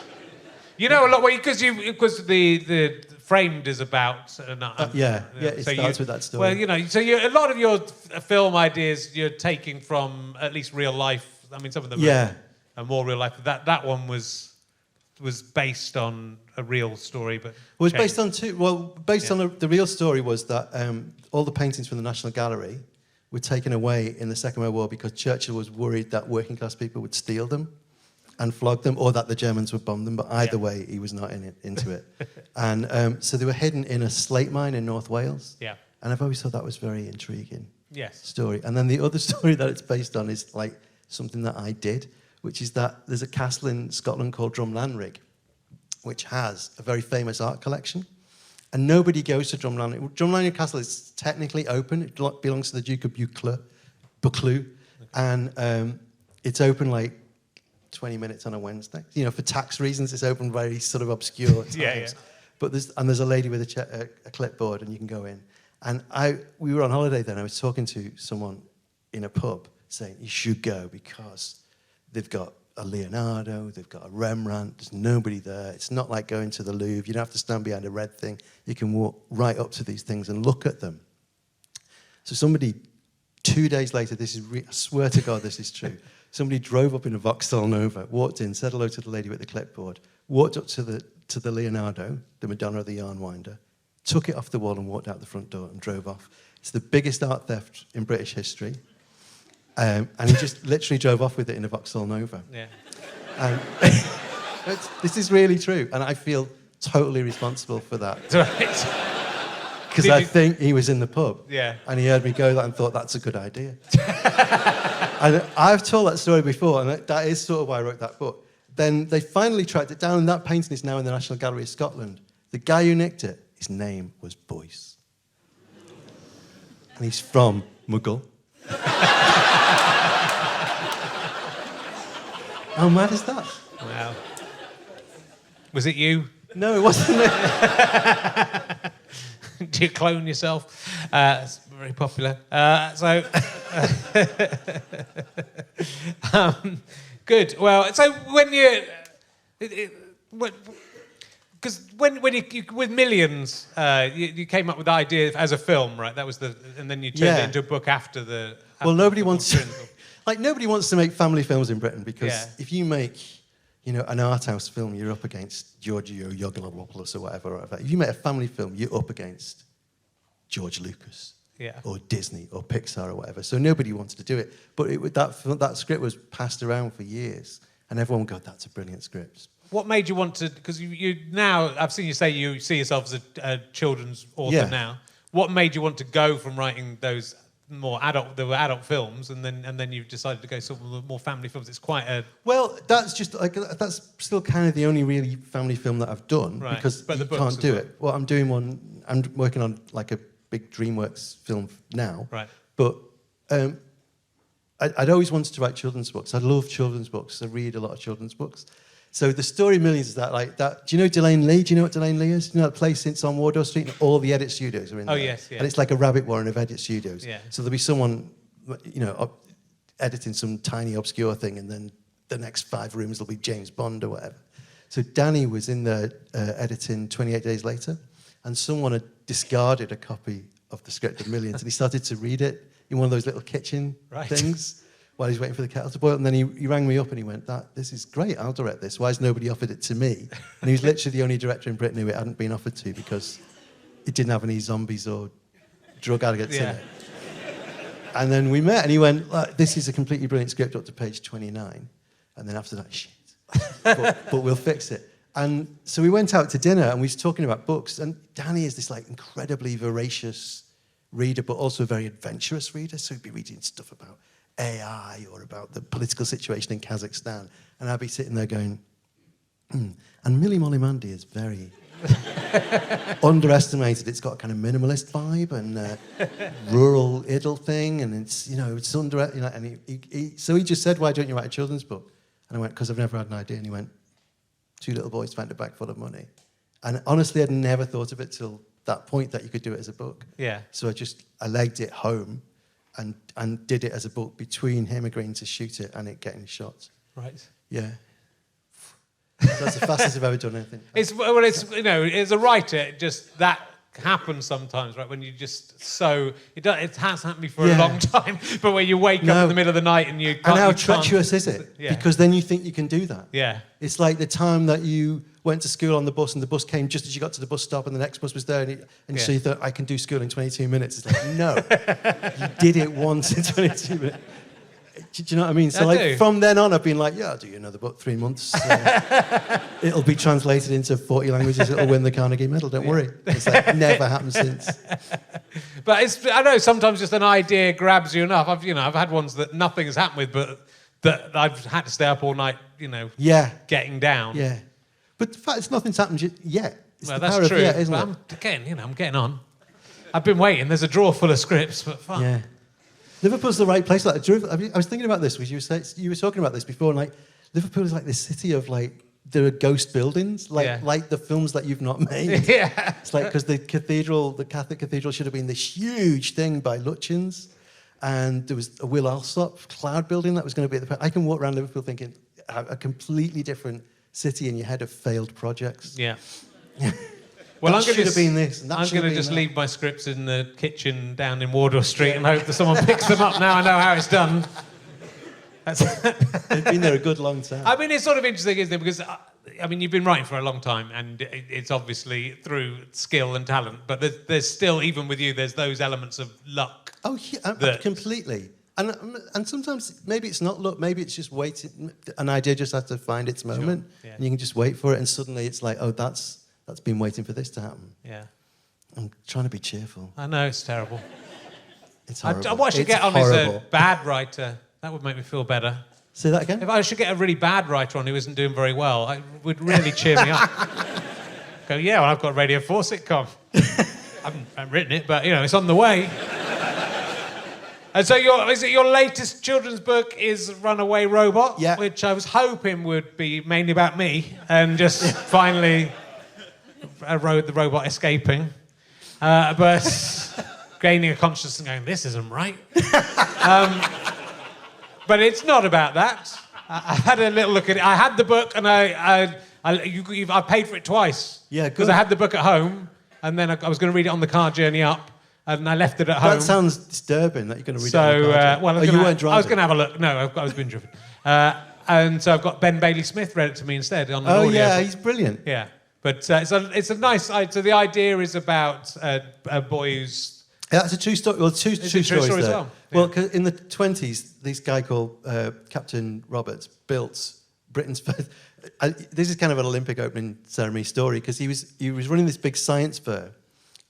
B: You know a lot because the Framed is about.
C: It starts with that story.
B: Well, a lot of your film ideas you're taking from at least real life. I mean, some of them are more real life. That one was based on a real story, but
C: it was based on the real story was that all the paintings from the National Gallery were taken away in the Second World War because Churchill was worried that working class people would steal them and flog them, or that the Germans would bomb them. But either way, he was not into it. And so they were hidden in a slate mine in North Wales.
B: Yeah.
C: And I've always thought that was very intriguing.
B: Yes.
C: Story. And then the other story that it's based on is like something that I did, which is that there's a castle in Scotland called Drumlanrig, which has a very famous art collection. And nobody goes to Drumlanrig. Drumlanrig Castle is technically open. It belongs to the Duke of Buccleuch. And it's open like 20 minutes on a Wednesday. For tax reasons, it's open very sort of obscure times.
B: Yeah.
C: But there's a lady with a clipboard, and you can go in. And we were on holiday then. I was talking to someone in a pub saying, you should go because they've got a Leonardo, they've got a Rembrandt, there's nobody there. It's not like going to the Louvre. You don't have to stand behind a red thing. You can walk right up to these things and look at them. So somebody, 2 days later, I swear to God this is true, somebody drove up in a Vauxhall Nova, walked in, said hello to the lady with the clipboard, walked up to the Leonardo, the Madonna of the Yarn Winder, took it off the wall and walked out the front door and drove off. It's the biggest art theft in British history. And he just literally drove off with it in a Vauxhall Nova.
B: Yeah.
C: And this is really true, and I feel totally responsible for that.
B: Right.
C: Because I think he was in the pub,
B: Yeah.
C: and he heard me go that and thought, that's a good idea. And I've told that story before, and that is sort of why I wrote that book. Then they finally tracked it down, and that painting is now in the National Gallery of Scotland. The guy who nicked it, his name was Boyce. And he's from Muggle. How mad is that?
B: Wow. Was it you?
C: No, it wasn't.
B: Do you clone yourself? It's very popular. Good. Well, so when you... Because when you with Millions, you came up with the idea as a film, right? That was and then you turned it into a book after the...
C: Well, nobody wants to make family films in Britain because if you make, an art house film, you're up against Giorgio Yogolopoulos or whatever. If you make a family film, you're up against George Lucas or Disney or Pixar or whatever. So nobody wanted to do it. But that script was passed around for years, and everyone would go, "That's a brilliant script." What
B: made you want to? Because you now, I've seen you say you see yourself as a children's author now. What made you want to go from writing those more adult films, and then you've decided to go sort of more family films? It's quite a...
C: Well, that's still kind of the only really family film that I've done,
B: right.
C: Because you can't do it. Well, I'm working on like a big DreamWorks film now.
B: Right.
C: But I'd always wanted to write children's books. I love children's books. I read a lot of children's books. So the story Millions is that. Do you know Delane Lee? Do you know what Delane Lee is? You know that place on Wardour Street, and all the edit studios are in there.
B: Oh yes, yeah.
C: And it's like a rabbit warren of edit studios.
B: Yeah.
C: So there'll be someone, editing some tiny obscure thing, and then the next 5 rooms will be James Bond or whatever. So Danny was in there editing 28 Days Later, and someone had discarded a copy of the script of Millions, and he started to read it in one of those little kitchen things. While he's waiting for the kettle to boil. And then he rang me up and he went, this is great, I'll direct this. Why has nobody offered it to me? And he was literally the only director in Britain who it hadn't been offered to because it didn't have any zombies or drug addicts in it. And then we met and he went, this is a completely brilliant script up to page 29. And then after that, shit. but we'll fix it. And so we went out to dinner and we was talking about books. And Danny is this incredibly voracious reader, but also a very adventurous reader. So he'd be reading stuff about AI or about the political situation in Kazakhstan, and I'd be sitting there going, and Millie Molly Mandy is very underestimated. It's got a kind of minimalist vibe and rural idyll thing, and it's under, and so he just said, why don't you write a children's book? And I went, because I've never had an idea. And he went, 2 little boys found a bag full of money. And honestly, I'd never thought of it till that point that you could do it as a book.
B: Yeah.
C: So I legged it home and did it as a book between him agreeing to shoot it and it getting shot.
B: Right.
C: Yeah. That's the fastest I've ever done anything.
B: It's as a writer, just that happens sometimes, right? When you just it has happened to me for a long time, but when you wake up in the middle of the night and you can't...
C: And how treacherous is it?
B: Yeah.
C: Because then you think you can do that.
B: Yeah.
C: It's like the time that you went to school on the bus and the bus came just as you got to the bus stop and the next bus was there so you thought, I can do school in 22 minutes. It's like, no. You did it once in 22 minutes. Do you know what I mean? So from then on, I've been like, I'll do another book, 3 months. It'll be translated into 40 languages. It'll win the Carnegie Medal. Don't worry. It's like never happened since.
B: But I know sometimes just an idea grabs you enough. I've had ones that nothing has happened with, but that I've had to stay up all night. Getting down.
C: Yeah. But the fact is, nothing's happened yet. It's the
B: that's
C: power
B: true.
C: Of yet, isn't it?
B: I'm getting on. I've been waiting. There's a drawer full of scripts, but fuck.
C: Yeah. Liverpool's the right place. I was thinking about this, because you were talking about this before, and like Liverpool is like this city of like there are ghost buildings, like the films that you've not made.
B: Yeah,
C: it's like because the Catholic cathedral, should have been this huge thing by Lutyens, and there was a Will Alsop cloud building that was going to be I can walk around Liverpool thinking a completely different city in your head of failed projects.
B: Yeah. Well,
C: I'm going to
B: just leave my scripts in the kitchen down in Wardour Street and hope that someone picks them up now I know how it's done.
C: They've been there a good long time.
B: I mean, it's sort of interesting, isn't it? Because, you've been writing for a long time, and it's obviously through skill and talent, but there's still, even with you, there's those elements of luck.
C: Oh, yeah, completely. And sometimes maybe it's not luck, maybe it's just waiting. An idea just has to find its moment, and you can just wait for it, and suddenly it's like, that's been waiting for this to happen.
B: Yeah.
C: I'm trying to be cheerful.
B: I know, it's terrible.
C: It's horrible.
B: What I should get on is a bad writer. That would make me feel better.
C: Say that again?
B: If I should get a really bad writer on who isn't doing very well, it would really cheer me up. Go, I've got a Radio 4 sitcom. I haven't written it, but, it's on the way. And so your latest children's book is Runaway Robot, which I was hoping would be mainly about me and just finally... the robot escaping, but gaining a consciousness and going, this isn't right. But it's not about that. I had a little look at it. I had the book, and I paid for it twice.
C: Yeah,
B: because I had the book at home, and then I was going to read it on the car journey up, and I left it at home.
C: That sounds disturbing that you're going to read it on the car journey.
B: You weren't driving? I was going to have a look. No, I was being driven. And so I've got Ben Bailey Smith read it to me instead on an audio.
C: Oh, yeah, he's brilliant.
B: Yeah. But it's a nice... So the idea is about a boy who's...
C: Yeah, that's a true story. Well, two true stories there.
B: As well. Yeah.
C: Well, 'cause in the 20s, this guy called Captain Roberts built Britain's first... this is kind of an Olympic opening ceremony story, because he was running this big science fair,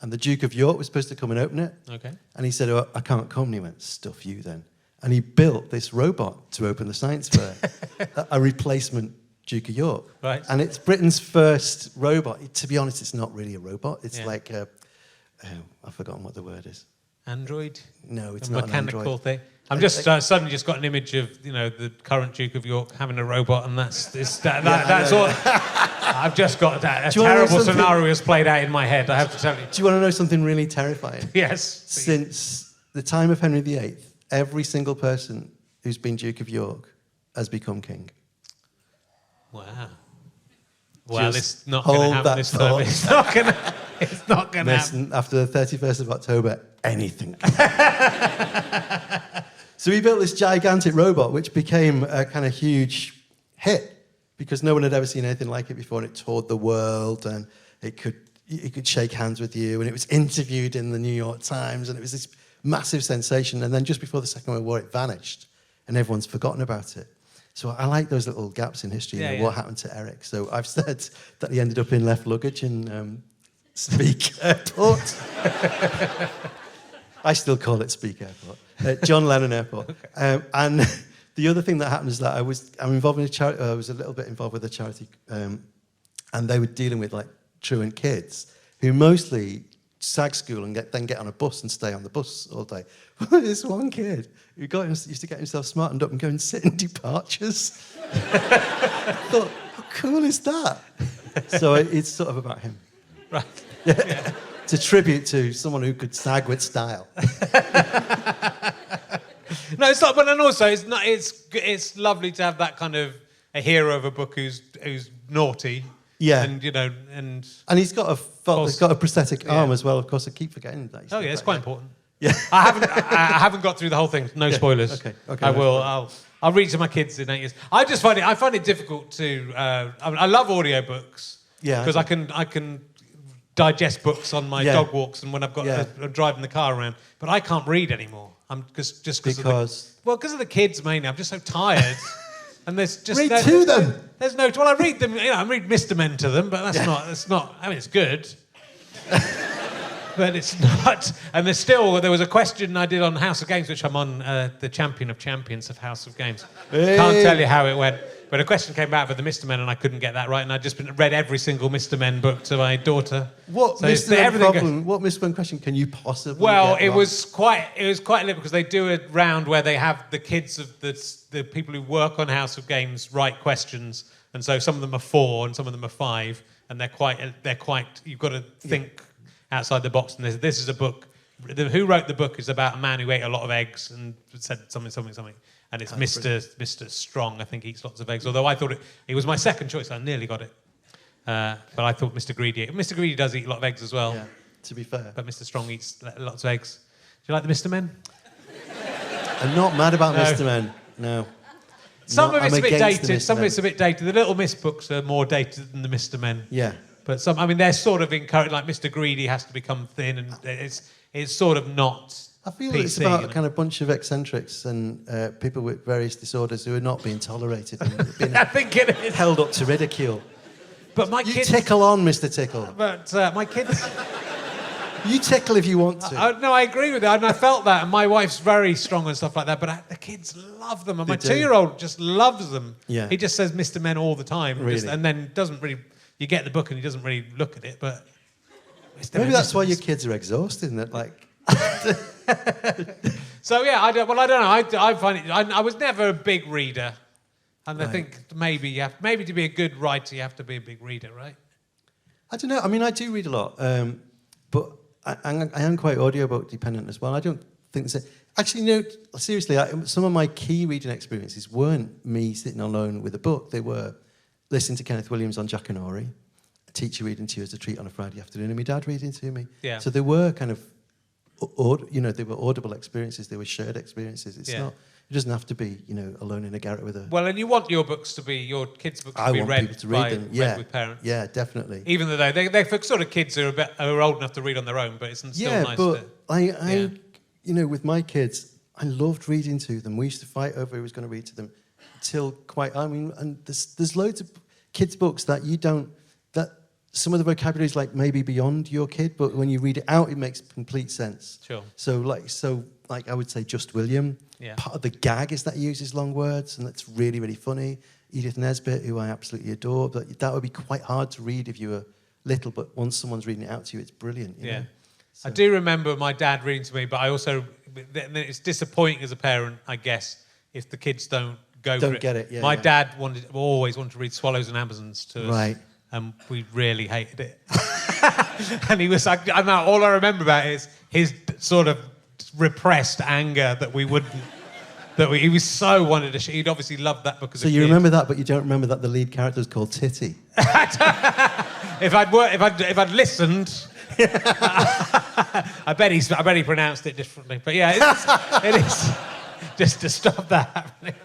C: and the Duke of York was supposed to come and open it.
B: Okay.
C: And he said, I can't come. And he went, stuff you then. And he built this robot to open the science fair, a replacement Duke of York.
B: Right.
C: And it's Britain's first robot. To be honest, it's not really a robot. It's like I've forgotten what the word is.
B: Android?
C: No, it's
B: a
C: not
B: mechanical
C: an android.
B: thing. I'm just suddenly just got an image of the current Duke of York having a robot, and that's all. I've just got that. A terrible scenario has played out in my head, I have to tell you.
C: Do you want to know something really terrifying?
B: Yes.
C: Since the time of Henry VIII, every single person who's been Duke of York has become king.
B: Wow. Well, it's not going to happen this time. It's not going to happen.
C: After the 31st of October, anything. So he built this gigantic robot, which became a kind of huge hit, because no one had ever seen anything like it before, and it toured the world, and it could shake hands with you, and it was interviewed in the New York Times, and it was this massive sensation. And then just before the Second World War, it vanished, and everyone's forgotten about it. So I like those little gaps in history, what happened to Eric. So I've said that he ended up in left luggage in Speke Airport. I still call it Speke Airport. John Lennon Airport. Okay. And the other thing that happened is that I'm involved in a charity. I was a little bit involved with a charity, and they were dealing with like truant kids who mostly sag school and then get on a bus and stay on the bus all day. This one kid who used to get himself smartened up and go and sit in departures. I thought, how cool is that? So it's sort of about him.
B: Right.
C: Yeah. It's a tribute to someone who could sag with style.
B: No, it's not. But then also, it's lovely to have that kind of a hero of a book who's naughty.
C: Yeah.
B: And, you know, and
C: he's got a prosthetic arm as well. Of course, I keep forgetting that.
B: Oh, yeah, it's quite important.
C: Yeah.
B: I haven't got through the whole thing. No spoilers.
C: Okay.
B: I will. I'll read to my kids in 8 years. I find it difficult to. I love audiobooks. Yeah. Because I can digest books on my dog walks and when I'm driving the car around. But I can't read anymore. Because of the kids mainly. I'm just so tired. And there's just
C: read to them.
B: There's no. Well, I read them. You know, I read Mr. Men to them, but that's not. I mean, it's good. But it's not. And there was a question I did on House of Games, which I'm on the champion of champions of House of Games.
C: Hey.
B: Can't tell you how it went. But a question came out for the Mr. Men, and I couldn't get that right. And I'd just read every single Mr. Men book to my daughter.
C: What Mr. Men question can you possibly?
B: Well, it was quite little because they do a round where they have the kids of the people who work on House of Games write questions, and so some of them are 4 and some of them are 5, and they're quite. You've got to think outside the box. And this is a book. Who wrote the book is about a man who ate a lot of eggs and said something. And it's Mr. Strong, I think, eats lots of eggs. Although I thought it was my second choice. I nearly got it. But I thought Mr. Greedy. Mr. Greedy does eat a lot of eggs as well.
C: Yeah, to be fair.
B: But Mr. Strong eats lots of eggs. Do you like the Mr. Men?
C: I'm not mad about Mr. Men. No.
B: Some of it's a bit dated. Some of it's a bit dated. The Little Miss books are more dated than the Mr. Men.
C: Yeah.
B: But they're sort of encouraged. Like Mr. Greedy has to become thin, and it's sort of not.
C: I feel
B: PC,
C: it's about a kind of bunch of eccentrics and people with various disorders who are not being tolerated and being
B: I think it is.
C: held up to ridicule.
B: But my
C: you
B: kids...
C: tickle on, Mr. Tickle.
B: But my kids...
C: You tickle if you want to.
B: No, I agree with that, and I felt that, and my wife's very strong and stuff like that, but the kids love them, and my 2-year-old just loves them.
C: Yeah.
B: He just says Mr. Men all the time,
C: really?
B: And then doesn't really... You get the book and he doesn't really look at it, but...
C: Maybe that's why your kids are exhausted, isn't it? Like...
B: So yeah, I don't know. I find it. I was never a big reader, and I think maybe to be a good writer, you have to be a big reader, right?
C: I don't know. I mean, I do read a lot, but I am quite audiobook dependent as well. I don't think so. Actually, no. Seriously, some of my key reading experiences weren't me sitting alone with a book. They were listening to Kenneth Williams on Jack and Ori, a teacher reading to you as a treat on a Friday afternoon, and my dad reading to me.
B: Yeah.
C: So they were kind of. They were audible experiences. They were shared experiences. It's not. It doesn't have to be, alone in a garret with a.
B: Well, and you want your books to be your kids' books to be read
C: people to read them.
B: read with parents.
C: Yeah, definitely.
B: Even though they're for sort of kids who are old enough to read on their own, but it's still nice.
C: But I with my kids, I loved reading to them. We used to fight over who was going to read to them, and there's loads of kids' books that you don't. Some of the vocabulary is like maybe beyond your kid, but when you read it out, it makes complete sense.
B: Sure.
C: So I would say Just William.
B: Yeah.
C: Part of the gag is that he uses long words, and that's really, really funny. Edith Nesbit, who I absolutely adore, but that would be quite hard to read if you were little, but once someone's reading it out to you, it's brilliant. You know? So.
B: I do remember my dad reading to me, but I also, it's disappointing as a parent, I guess, if the kids don't
C: get it. Yeah,
B: my dad always wanted to read Swallows and Amazons to us.
C: Right.
B: And we really hated it. And he was like, all I remember about it is his sort of repressed anger that we wouldn't, he was so wanted to, he'd obviously loved that book as a kid.
C: So you remember that, but you don't remember that the lead character is called Titty?
B: If I'd listened, I bet he pronounced it differently. But yeah, it is just to stop that happening.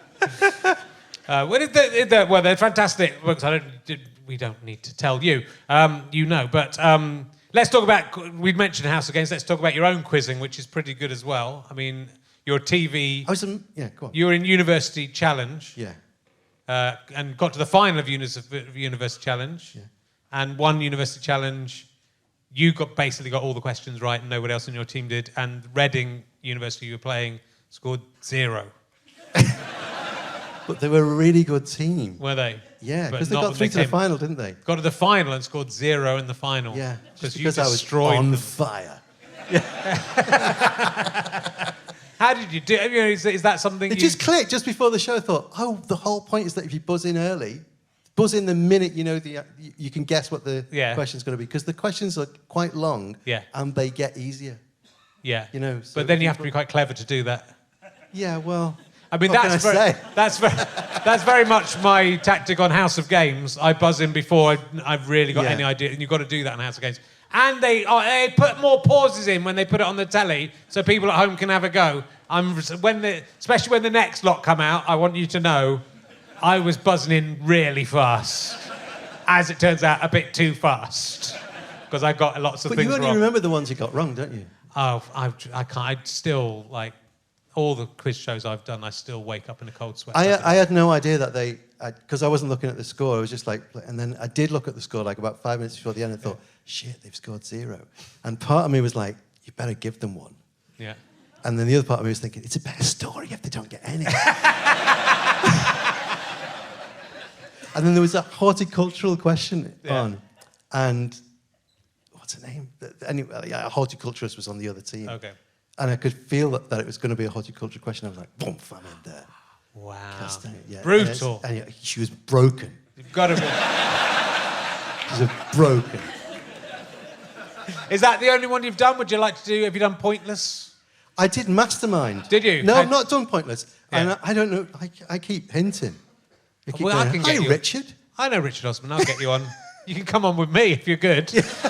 B: Well, they're fantastic books. We don't need to tell you, but let's talk about, we'd mentioned House of Games, let's talk about your own quizzing, which is pretty good as well. I mean, your TV...
C: go on.
B: You were in University Challenge.
C: Yeah.
B: And got to the final of University Challenge.
C: Yeah.
B: And won University Challenge. You basically got all the questions right and nobody else in your team did. And Reading University you were playing scored 0.
C: But they were a really good team.
B: Were they?
C: Yeah, because they got through to the final, didn't they?
B: Got to the final and scored 0 in the final.
C: Yeah,
B: because
C: I was on fire.
B: How did you do? Is that something?
C: It just clicked just before the show. I thought, the whole point is that if you buzz in early, buzz in the minute you can guess what the question's going to be, because the questions are quite long.
B: Yeah.
C: And they get easier.
B: Yeah.
C: So
B: but then you have to be quite clever to do that.
C: Yeah, well.
B: I mean,
C: What can I say?
B: that's very much my tactic on House of Games. I buzz in before I've really got any idea, and you've got to do that on House of Games. And they put more pauses in when they put it on the telly, so people at home can have a go. Especially when the next lot come out, I want you to know, I was buzzing in really fast. As it turns out, a bit too fast, because I got lots of things wrong.
C: But you only remember the ones you got wrong, don't you?
B: Oh, I can't. I still, like, all the quiz shows I've done, I still wake up in a cold sweat.
C: I had no idea that because I wasn't looking at the score, I was just like, and then I did look at the score like about 5 minutes before the end and thought, shit, they've scored 0. And part of me was like, you better give them 1.
B: Yeah.
C: And then the other part of me was thinking, it's a better story if they don't get any. And then there was a horticultural question on, and what's her name? Anyway, a horticulturist was on the other team.
B: Okay.
C: And I could feel that it was going to be a horticulture question. I was like, boom, I'm in there.
B: Wow.
C: Yeah.
B: Brutal.
C: And she was broken.
B: You've got to be.
C: She was broken.
B: Is that the only one you've done? Would you like to do? Have you done Pointless?
C: I did Mastermind.
B: Did you?
C: No, I've not done Pointless.
B: Yeah.
C: And I don't know. I keep hinting. I keep
B: Well,
C: going,
B: I can get
C: hi,
B: you.
C: Richard.
B: I know Richard Osman. I'll get you on. You can come on with me if you're good. If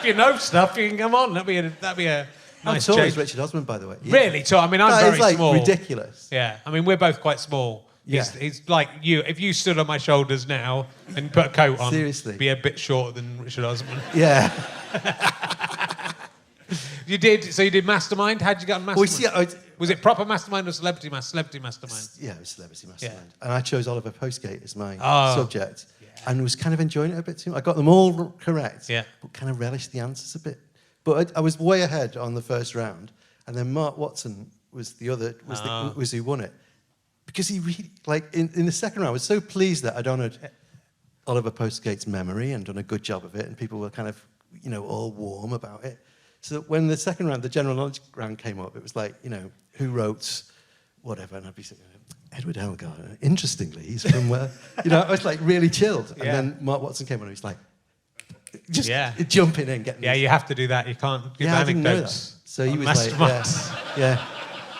B: you know stuff, you can come on. That'd be a
C: How
B: nice
C: tall
B: change.
C: is Richard Osman, by the way?
B: Really tall. I mean, I'm
C: That
B: very
C: is like
B: small.
C: ridiculous.
B: Yeah. I mean, we're both quite small.
C: Yeah.
B: He's like you. If you stood on my shoulders now and put a coat on,
C: Seriously.
B: be a bit shorter than Richard Osman.
C: Yeah.
B: You did. So you did Mastermind. How'd you get on Mastermind?
C: Well, see,
B: Was it proper Mastermind or Celebrity Mastermind?
C: Yeah, it was Celebrity Mastermind. And I chose Oliver Postgate as my
B: Oh.
C: subject and was kind of enjoying it a bit too much. I got them all correct,
B: Yeah.
C: but kind of relished the answers a bit. But I was way ahead on the first round, and then Mark Watson was was who won it. Because he really, like, in the second round, I was so pleased that I'd honoured Oliver Postgate's memory and done a good job of it, and people were kind of, all warm about it. So that when the second round, the general knowledge round came up, it was like, who wrote whatever, and I'd be saying, Edward Elgar. Interestingly, he's from where, I was like really chilled. And then Mark Watson came on, and he was like, just jumping in, getting.
B: Yeah, you have to do that. You can't give
C: I didn't know that.
B: anecdotes.
C: So he was like, yeah.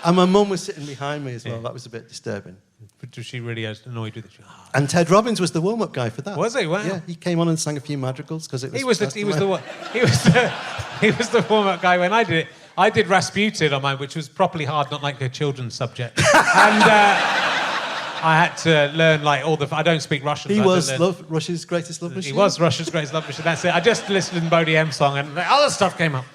C: And my mum was sitting behind me as well. That was a bit disturbing.
B: But was she really annoyed with it?
C: And Ted Robbins was the warm-up guy for that.
B: Was he? Wow.
C: Yeah, he came on and sang a few madrigals because it was.
B: He was the warm-up guy when I did it. I did Rasputin on mine, which was properly hard, not like a children's subject. And I had to learn like all the. I don't speak Russian.
C: He
B: so
C: was Russia's greatest love machine.
B: He was Russia's greatest love machine. That's it. I just listened to the Bodie M song, and the other stuff came up.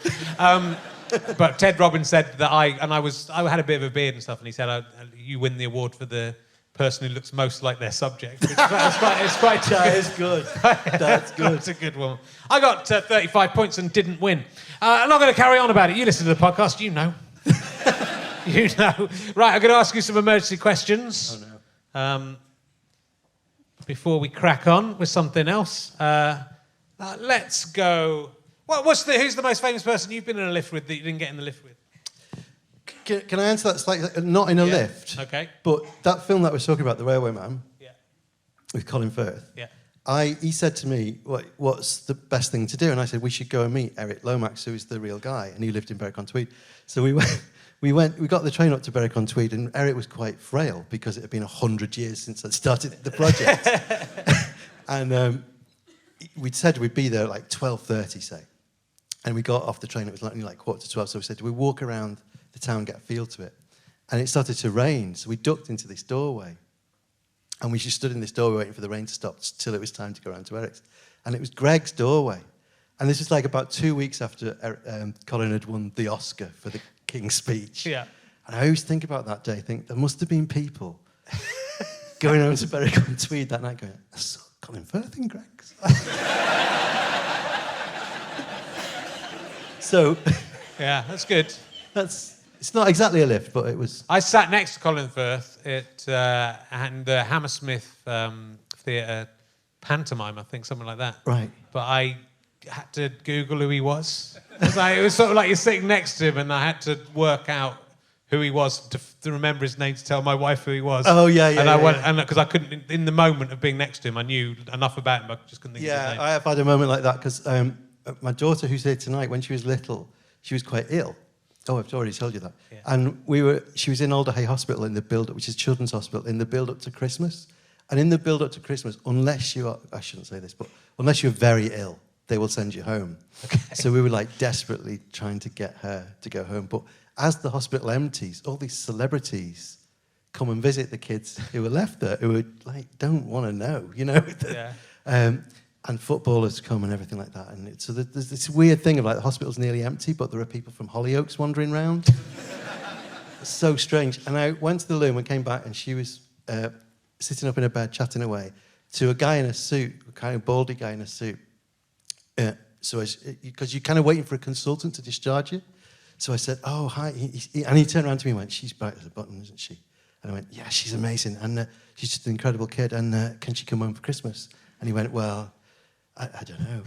B: But Ted Robbins said that I had a bit of a beard and stuff, and he said, "You win the award for the person who looks most like their subject." It's quite
C: That is good. That's good.
B: That's a good one. I got 35 points and didn't win. I'm not going to carry on about it. You listen to the podcast, you know. You know. Right, I'm going to ask you some emergency questions.
C: Oh, no.
B: Before we crack on with something else. Let's go. Who's the most famous person you've been in a lift with that you didn't get in the lift with?
C: Can I answer that slightly? Not in a lift.
B: Okay.
C: But that film that we're talking about, The Railway Man,
B: Yeah.
C: with Colin Firth,
B: Yeah.
C: he said to me, what's the best thing to do? And I said, we should go and meet Eric Lomax, who's the real guy, and he lived in Berwick-on-Tweed. So we got the train up to Berwick-on-Tweed, and Eric was quite frail because it had been 100 years since I'd started the project. And we'd said we'd be there at like 12:30, say. And we got off the train, it was only like 11:45, so we said, we walk around the town, get a feel to it. And it started to rain, so we ducked into this doorway. And we just stood in this doorway waiting for the rain to stop till it was time to go around to Eric's. And it was Greg's doorway. And this was like about 2 weeks after Colin had won the Oscar for the King's Speech.
B: Yeah.
C: And I always think about that day, there must have been people going home to Berwick-on-Tweed that night going, I saw Colin Firth in Greg's. So...
B: Yeah, that's good.
C: It's not exactly a lift, but it was...
B: I sat next to Colin Firth at Hammersmith Theatre pantomime, I think, something like that.
C: Right.
B: But I had to Google who he was. It was sort of like you're sitting next to him, and I had to work out who he was to remember his name to tell my wife who he was.
C: Oh, yeah.
B: And because I couldn't, in the moment of being next to him, I knew enough about him, but I just couldn't think of his name.
C: Yeah, I have had a moment like that because my daughter, who's here tonight, when she was little, she was quite ill. Oh, I've already told you that.
B: Yeah.
C: And she was in Alderhay Hospital in the build-up, which is Children's Hospital, in the build-up to Christmas. And in the build-up to Christmas, unless you are, I shouldn't say this, but unless you're very ill, they will send you home.
B: Okay.
C: So we were like desperately trying to get her to go home. But as the hospital empties, all these celebrities come and visit the kids who were left there, who were like, don't want to know, you know?
B: Yeah.
C: And footballers come and everything like that. And so there's this weird thing of like the hospital's nearly empty, but there are people from Hollyoaks wandering around. It's so strange. And I went to the loo and came back, and she was sitting up in her bed chatting away to a guy in a suit, a kind of baldy guy in a suit. Because you're kind of waiting for a consultant to discharge you. So I said, oh, hi. And he turned around to me and went, she's bright as a button, isn't she? And I went, yeah, she's amazing. And she's just an incredible kid. And can she come home for Christmas? And he went, well, I don't know.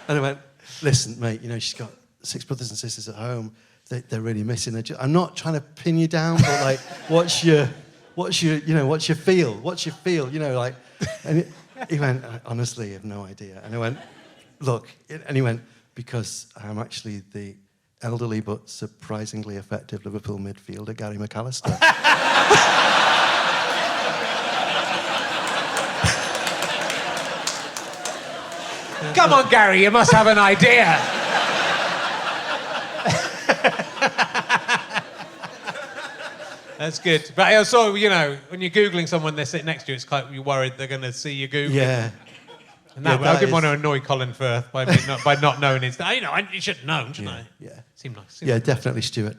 C: And I went, listen, mate, you know, she's got 6 brothers and sisters at home. They're really missing her. I'm not trying to pin you down, but like, what's your feel? What's your feel? You know, like, and he went, honestly, I have no idea. And I went, look, and he went, because I'm actually the elderly but surprisingly effective Liverpool midfielder, Gary McAllister.
B: Come on, Gary, you must have an idea. That's good. But I also, you know, when you're Googling someone, they're sitting next to you, it's like you're worried they're going to see you Googling.
C: Yeah.
B: And that way, I didn't want to annoy Colin Firth by not knowing his... You know, you should have known, shouldn't I?
C: Yeah.
B: Seemed nice.
C: Yeah, definitely Stuart.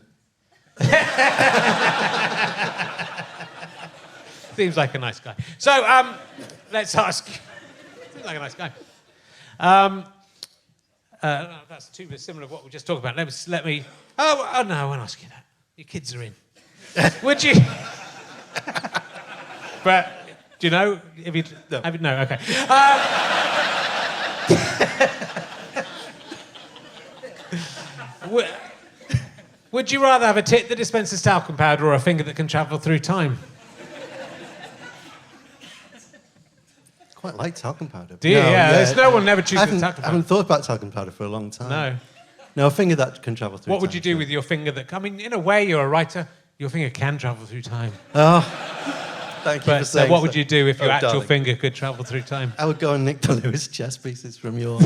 B: Seems like a nice guy. So, let's ask... Seems like a nice guy. That's too similar to what we just talked about. Let me... Oh, no, I won't ask you that. Your kids are in. Would you... But, do you know? If you... No, okay. Would you rather have a tit that dispenses talcum powder or a finger that can travel through time?
C: Quite like talcum powder.
B: Do you? Yeah, there's no one never chooses talcum
C: I
B: powder.
C: haven't thought about talcum powder for a long time.
B: No.
C: No, a finger that can travel through time.
B: What would you do with your finger that... I mean, in a way, you're a writer. Your finger can travel through time.
C: Oh, thank you for
B: But
C: saying
B: what would you do if your actual
C: darling.
B: finger could travel through time?
C: I would go and nick the Lewis chess pieces from your...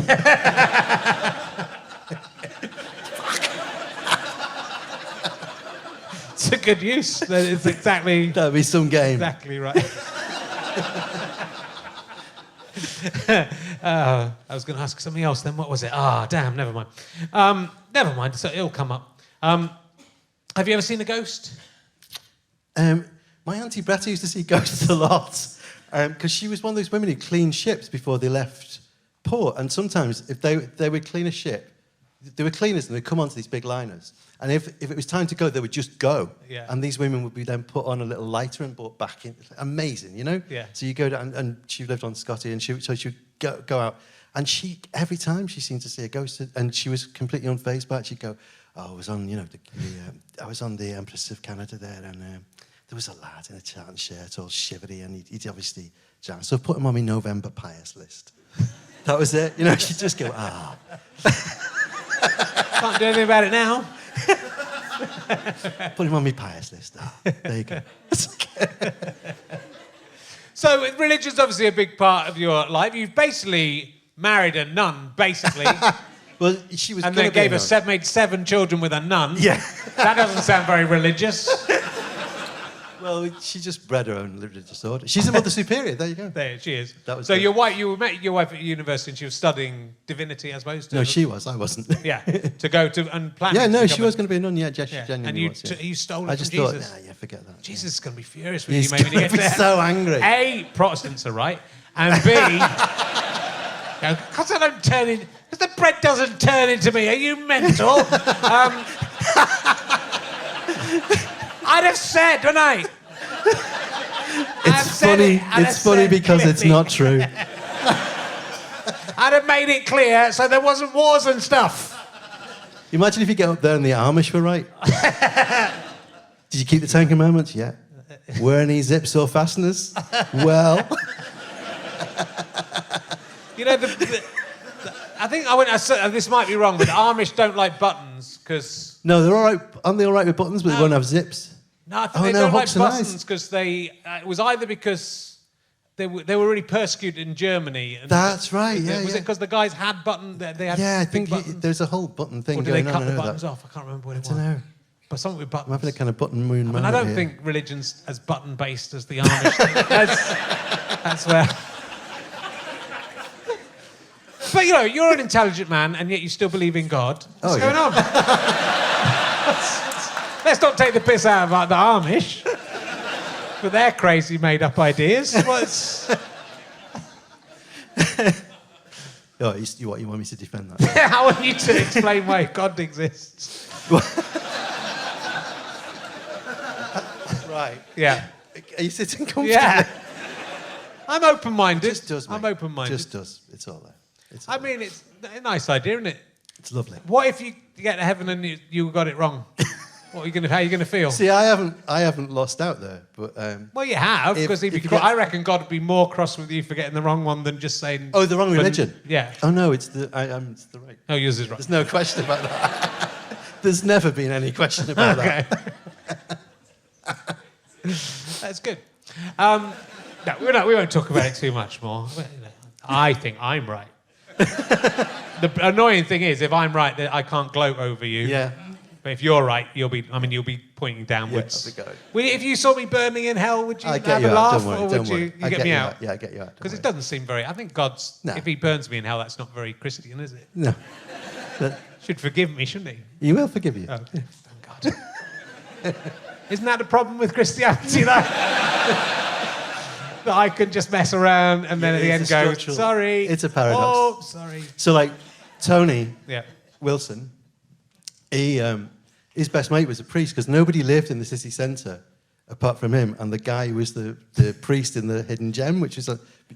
B: It's a good use. It's exactly...
C: That'd be some game.
B: Exactly right. I was going to ask something else then. What was it? Damn, never mind. Never mind, so it'll come up. Have you ever seen a ghost?
C: My Auntie Bretta used to see ghosts a lot because she was one of those women who cleaned ships before they left port. And sometimes if they would clean a ship, they were cleaners and they'd come onto these big liners. And if it was time to go, they would just go.
B: Yeah.
C: And these women would be then put on a little lighter and brought back in. Amazing, you know?
B: Yeah.
C: So you go down, and she lived on Scotty, and she would go out. And every time she seemed to see a ghost, and she was completely unfazed by it. She'd go, I was on, you know, I was on the Empress of Canada there, and there was a lad in a tartan shirt, all shivery, and he'd obviously jammed. So I put him on my November pious list. That was it. You know, she'd just go,
B: Can't do anything about it now.
C: Put him on my pious list. There you go.
B: So religion's obviously a big part of your life. You've basically married a nun, basically.
C: Well, she was.
B: And then made 7 children with a nun.
C: Yeah.
B: That doesn't sound very religious.
C: Well, she just bred her own religious order. She's a mother superior. There you go.
B: There she is.
C: That was
B: so
C: good.
B: you met your wife at university and she was studying divinity, I suppose?
C: No, she was. I wasn't.
B: Yeah, to go to and plan.
C: Yeah, no,
B: to
C: she was going to be a nun. Yeah, she genuinely
B: and you
C: was. Yeah.
B: you stole it
C: I
B: from
C: just
B: Jesus.
C: thought, forget that.
B: Jesus is going to be furious with
C: He's
B: you maybe
C: going
B: to
C: to
B: get
C: be
B: there.
C: so angry.
B: A, Protestants are right, and B, because I don't turn in, because the bread doesn't turn into me. Are you mental? I'd have said, wouldn't I?
C: It's funny. It's funny because it's not true.
B: I'd have made it clear so there wasn't wars and stuff.
C: Imagine if you get up there and the Amish were right. Did you keep the 10 Commandments? Yeah. Wear any zips or fasteners? Well.
B: You know, I think this might be wrong, but the Amish don't like buttons because...
C: No, they're all right. Aren't they all right with buttons, but they won't have zips?
B: No, I think they don't like buttons because they... it was either because they were really persecuted in Germany. And
C: That's right, yeah.
B: Was it because the guys had buttons? They had
C: I think there's a whole button thing
B: going on. Or did they cut the buttons off? I can't remember what it was.
C: I don't know.
B: But something with buttons.
C: I'm having a kind of button moon man.
B: I don't think religion's as button-based as the Amish. That's where... But, you're an intelligent man, and yet you still believe in God. What's going on? Let's not take the piss out of the Amish for their crazy made-up ideas.
C: You want me to defend that?
B: I want you to explain why God exists.
C: Right.
B: Yeah.
C: Are you sitting comfortably?
B: Yeah. I'm open-minded.
C: Just does, mate.
B: I'm open-minded.
C: Just does. It's all there. It's
B: a nice idea, isn't it?
C: It's lovely.
B: What if you get to heaven and you got it wrong? How are you going to feel?
C: See, I haven't lost out there, but
B: well, you have, because I reckon God would be more cross with you for getting the wrong one than just saying.
C: Oh, the wrong religion.
B: Yeah.
C: Oh no, it's the right.
B: Oh, yours is right.
C: There's no question about that. There's never been any question about that.
B: That's good. No, we won't talk about it too much more. I think I'm right. The annoying thing is, if I'm right, I can't gloat over you.
C: Yeah.
B: But if you're right, you'll be pointing downwards.
C: Yeah,
B: if you saw me burning in hell, would you
C: have
B: a laugh,
C: don't worry,
B: or would you get me out?
C: Yeah, I get you out.
B: Because it doesn't seem very. I think God's.
C: No.
B: If He burns me in hell, that's not very Christian, is it?
C: No.
B: Should forgive me, shouldn't He?
C: He will forgive you.
B: Oh, thank God. Isn't that the problem with Christianity, though? That I can just mess around and then at the end go, sorry.
C: It's a paradox.
B: Oh, sorry.
C: So, like, Tony
B: Yeah.
C: Wilson, his best mate was a priest because nobody lived in the city centre apart from him, and the guy who was the priest in the Hidden Gem, which is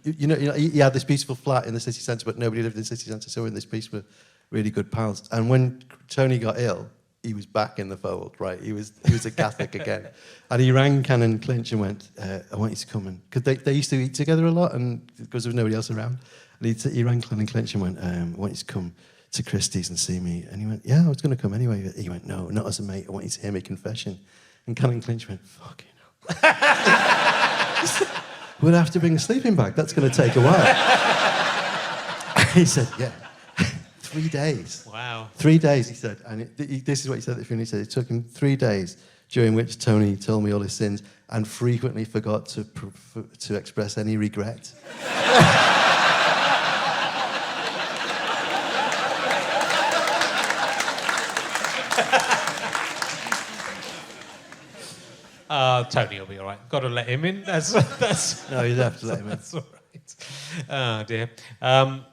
C: he had this beautiful flat in the city centre, but nobody lived in the city centre, so he and this priest were really good pals. And when Tony got ill, he was back in the fold, right? He was a Catholic again. And he rang Canon Clinch and went, I want you to come in. Because they used to eat together a lot, and because there was nobody else around. And he rang Canon Clinch and went, I want you to come to Christie's and see me. And he went, yeah, I was going to come anyway. He went, no, not as a mate. I want you to hear me confession. And Canon Clinch went, fucking hell. We'll have to bring a sleeping bag. That's going to take a while. He said, yeah. 3 days.
B: Wow.
C: 3 days, he said. And this is what he said at the funeral. He said it took him 3 days, during which Tony told me all his sins and frequently forgot to express any regret.
B: Tony will be all right. Got to let him in. That's
C: No, you'd have to let him in.
B: That's all right. Oh, dear. I'm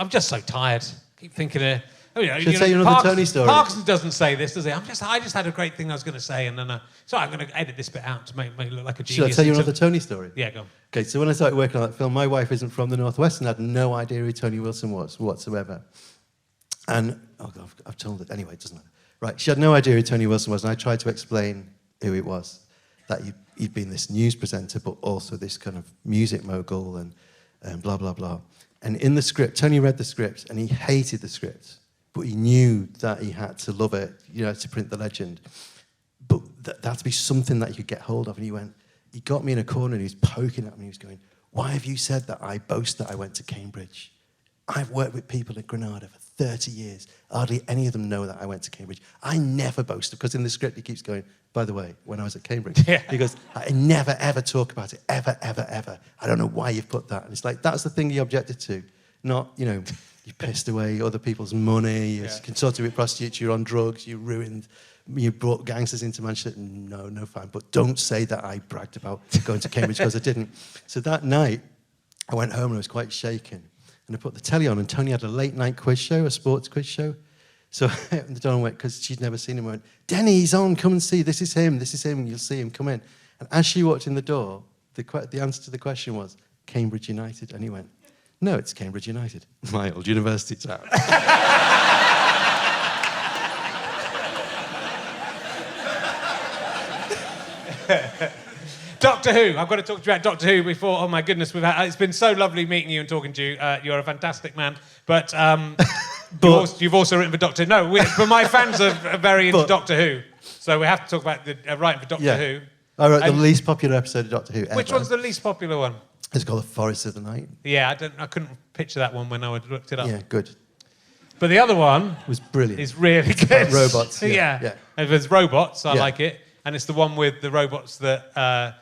B: just so tired. Keep thinking of...
C: Should I tell you another Tony story?
B: Parkinson doesn't say this, does he? I just had a great thing I was going to say, and then... sorry, I'm going to edit this bit out to make me look like a genius.
C: Should I tell you another Tony story?
B: Yeah, go on.
C: Okay, so when I started working on that film, my wife isn't from the Northwest and had no idea who Tony Wilson was whatsoever. And, oh God, I've told it. Anyway, it doesn't matter. Right, she had no idea who Tony Wilson was, and I tried to explain who it was. That he'd been this news presenter, but also this kind of music mogul and blah, blah, blah. And in the script, Tony read the script, and he hated the script. But he knew that he had to love it, to print the legend. But that had to be something that he could get hold of. And he got me in a corner and he was poking at me. He was going, why have you said that I boast that I went to Cambridge? I've worked with people in Granada for 30 years. Hardly any of them know that I went to Cambridge. I never boast, because in the script he keeps going, by the way, when I was at Cambridge.
B: Yeah.
C: He goes, I never, ever talk about it, ever, ever, ever. I don't know why you've put that. And it's like, that's the thing he objected to. Not, you pissed away other people's money, you consorted with prostitutes, you're on drugs, you brought gangsters into Manchester. No, fine. But don't say that I bragged about going to Cambridge, because I didn't. So that night, I went home and I was quite shaken. And I put the telly on, and Tony had a late-night quiz show, a sports quiz show. So I opened the door and went, because she'd never seen him, I went, Denny, he's on, come and see, this is him, you'll see him, come in. And as she walked in the door, the answer to the question was, Cambridge United. And he went, no, it's Cambridge United, my old university town.
B: Doctor Who. I've got to talk to you about Doctor Who before. Oh my goodness, it's been so lovely meeting you and talking to you. You're a fantastic man. But, you've also written for Doctor Who. No, but my fans are very into Doctor Who. So we have to talk about writing for Doctor Who.
C: I wrote the least popular episode of Doctor Who ever.
B: Which one's the least popular one?
C: It's called The Forest of the Night.
B: Yeah, I couldn't picture that one when I looked it up.
C: Yeah, good.
B: But the other one
C: was brilliant.
B: It's really good.
C: Robots.
B: Yeah. If there's robots, I like it. And it's the one with the robots that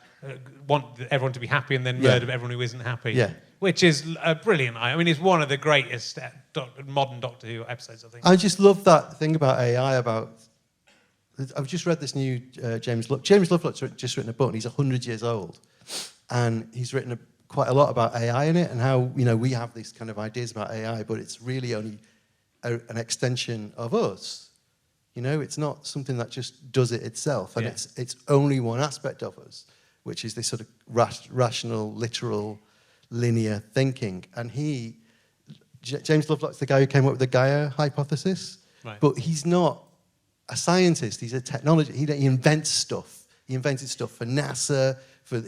B: want everyone to be happy and then murder everyone who isn't happy.
C: Yeah.
B: Which is brilliant. I mean, it's one of the greatest modern Doctor Who episodes, I think.
C: I just love that thing about AI. I've just read this new James Lovelock's just written a book, and he's 100 years old, and he's written quite a lot about AI in it, and how we have these kind of ideas about AI, but it's really only an extension of us. It's not something that just does it itself, and it's only one aspect of us, which is this sort of rational, literal, linear thinking. And James Lovelock's the guy who came up with the Gaia hypothesis, but he's not a scientist. He's a technologist. He invents stuff. He invented stuff for NASA.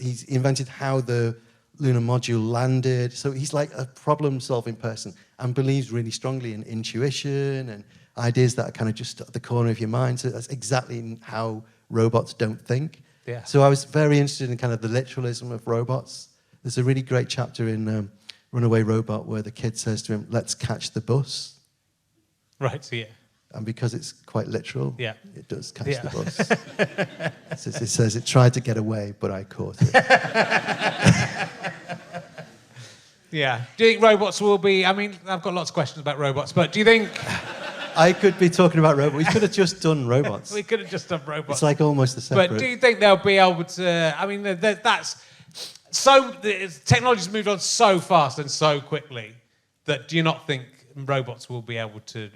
C: He invented how the lunar module landed. So he's like a problem-solving person and believes really strongly in intuition and ideas that are kind of just at the corner of your mind. So that's exactly how robots don't think.
B: Yeah.
C: So I was very interested in kind of the literalism of robots. There's a really great chapter in Runaway Robot where the kid says to him, "Let's catch the bus."
B: Right, so yeah.
C: And because it's quite literal, it does catch the bus. So it says, "It tried to get away, but I caught it."
B: Yeah. Do you think robots will be... I mean, I've got lots of questions about robots, but do you think...
C: I could be talking about robots. We could have just done robots.
B: We could have just done robots.
C: It's like almost the separate.
B: But do you think they'll be able to... I mean, that's... Technology's moved on so fast and so quickly that do you not think robots will be able to...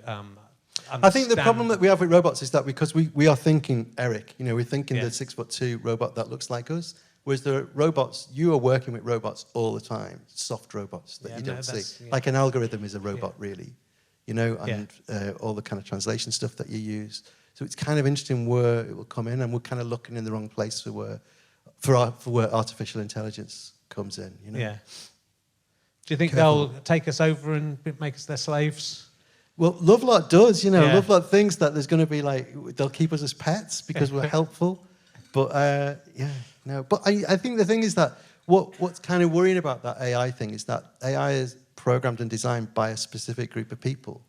C: I think the problem that we have with robots is that because we are thinking Eric, we're thinking the 6'2" robot that looks like us, whereas the robots, you are working with robots all the time, soft robots that you don't see. Like an algorithm is a robot, really, and all the kind of translation stuff that you use. So it's kind of interesting where it will come in, and we're kind of looking in the wrong place for where artificial intelligence comes in.
B: Yeah. Do you think they'll take us over and make us their slaves?
C: Well, Lovelock does, Lovelock thinks that there's going to be they'll keep us as pets because we're helpful. But, But I think the thing is that what's kind of worrying about that AI thing is that AI is programmed and designed by a specific group of people.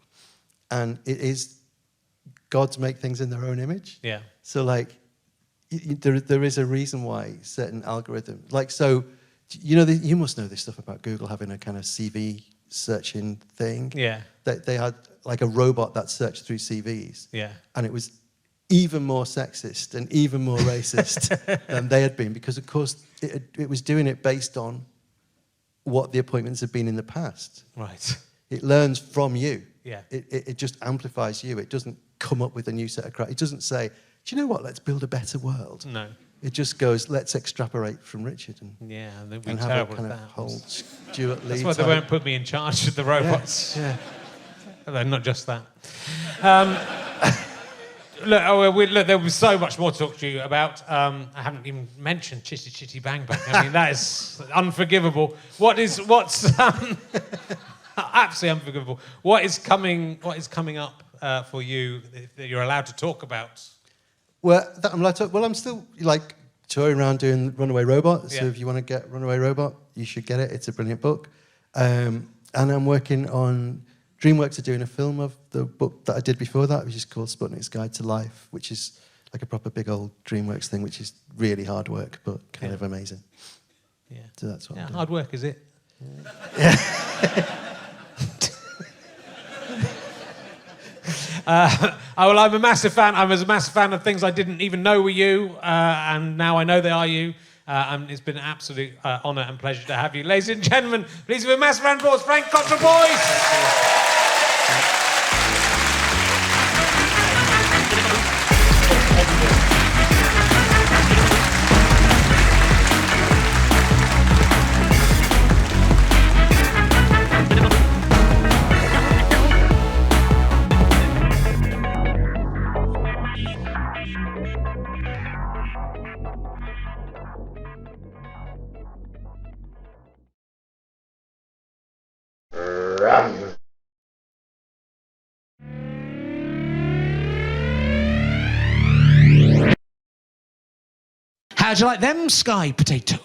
C: And it is gods make things in their own image.
B: Yeah.
C: So, there is a reason why certain algorithms... you must know this stuff about Google having a kind of CV searching thing.
B: Yeah.
C: They had a robot that searched through CVs.
B: Yeah.
C: And it was even more sexist and even more racist than they had been because, of course, it was doing it based on what the appointments had been in the past.
B: Right.
C: It learns from you.
B: Yeah.
C: It just amplifies you. It doesn't come up with a new set of criteria. It doesn't say, do you know what, let's build a better world.
B: No.
C: It just goes, let's extrapolate from Richard and
B: they'd be
C: have
B: terrible
C: a kind
B: at
C: of
B: that.
C: whole Stuart Lee.
B: That's why they won't put me in charge of the robots.
C: Yeah.
B: Although not just that. Look, there was so much more to talk to you about. I haven't even mentioned Chitty Chitty Bang Bang. I mean, that is unforgivable. What's absolutely unforgivable? What is coming up for you that you're allowed to talk about?
C: Well, I'm still touring around doing Runaway Robot. So if you want to get Runaway Robot, you should get it. It's a brilliant book. And I'm working on... DreamWorks are doing a film of the book that I did before that, which is called Sputnik's Guide to Life, which is like a proper big old DreamWorks thing, which is really hard work, but kind of amazing.
B: Yeah.
C: So that's what I'm doing.
B: Hard work, is it?
C: Yeah.
B: I'm a massive fan. I'm a massive fan of things I didn't even know were you, and now I know they are you. And it's been an absolute honour and pleasure to have you. Ladies and gentlemen, please give a massive round of applause, Frank Cottrell-Boyce. How'd you like them sky potatoes?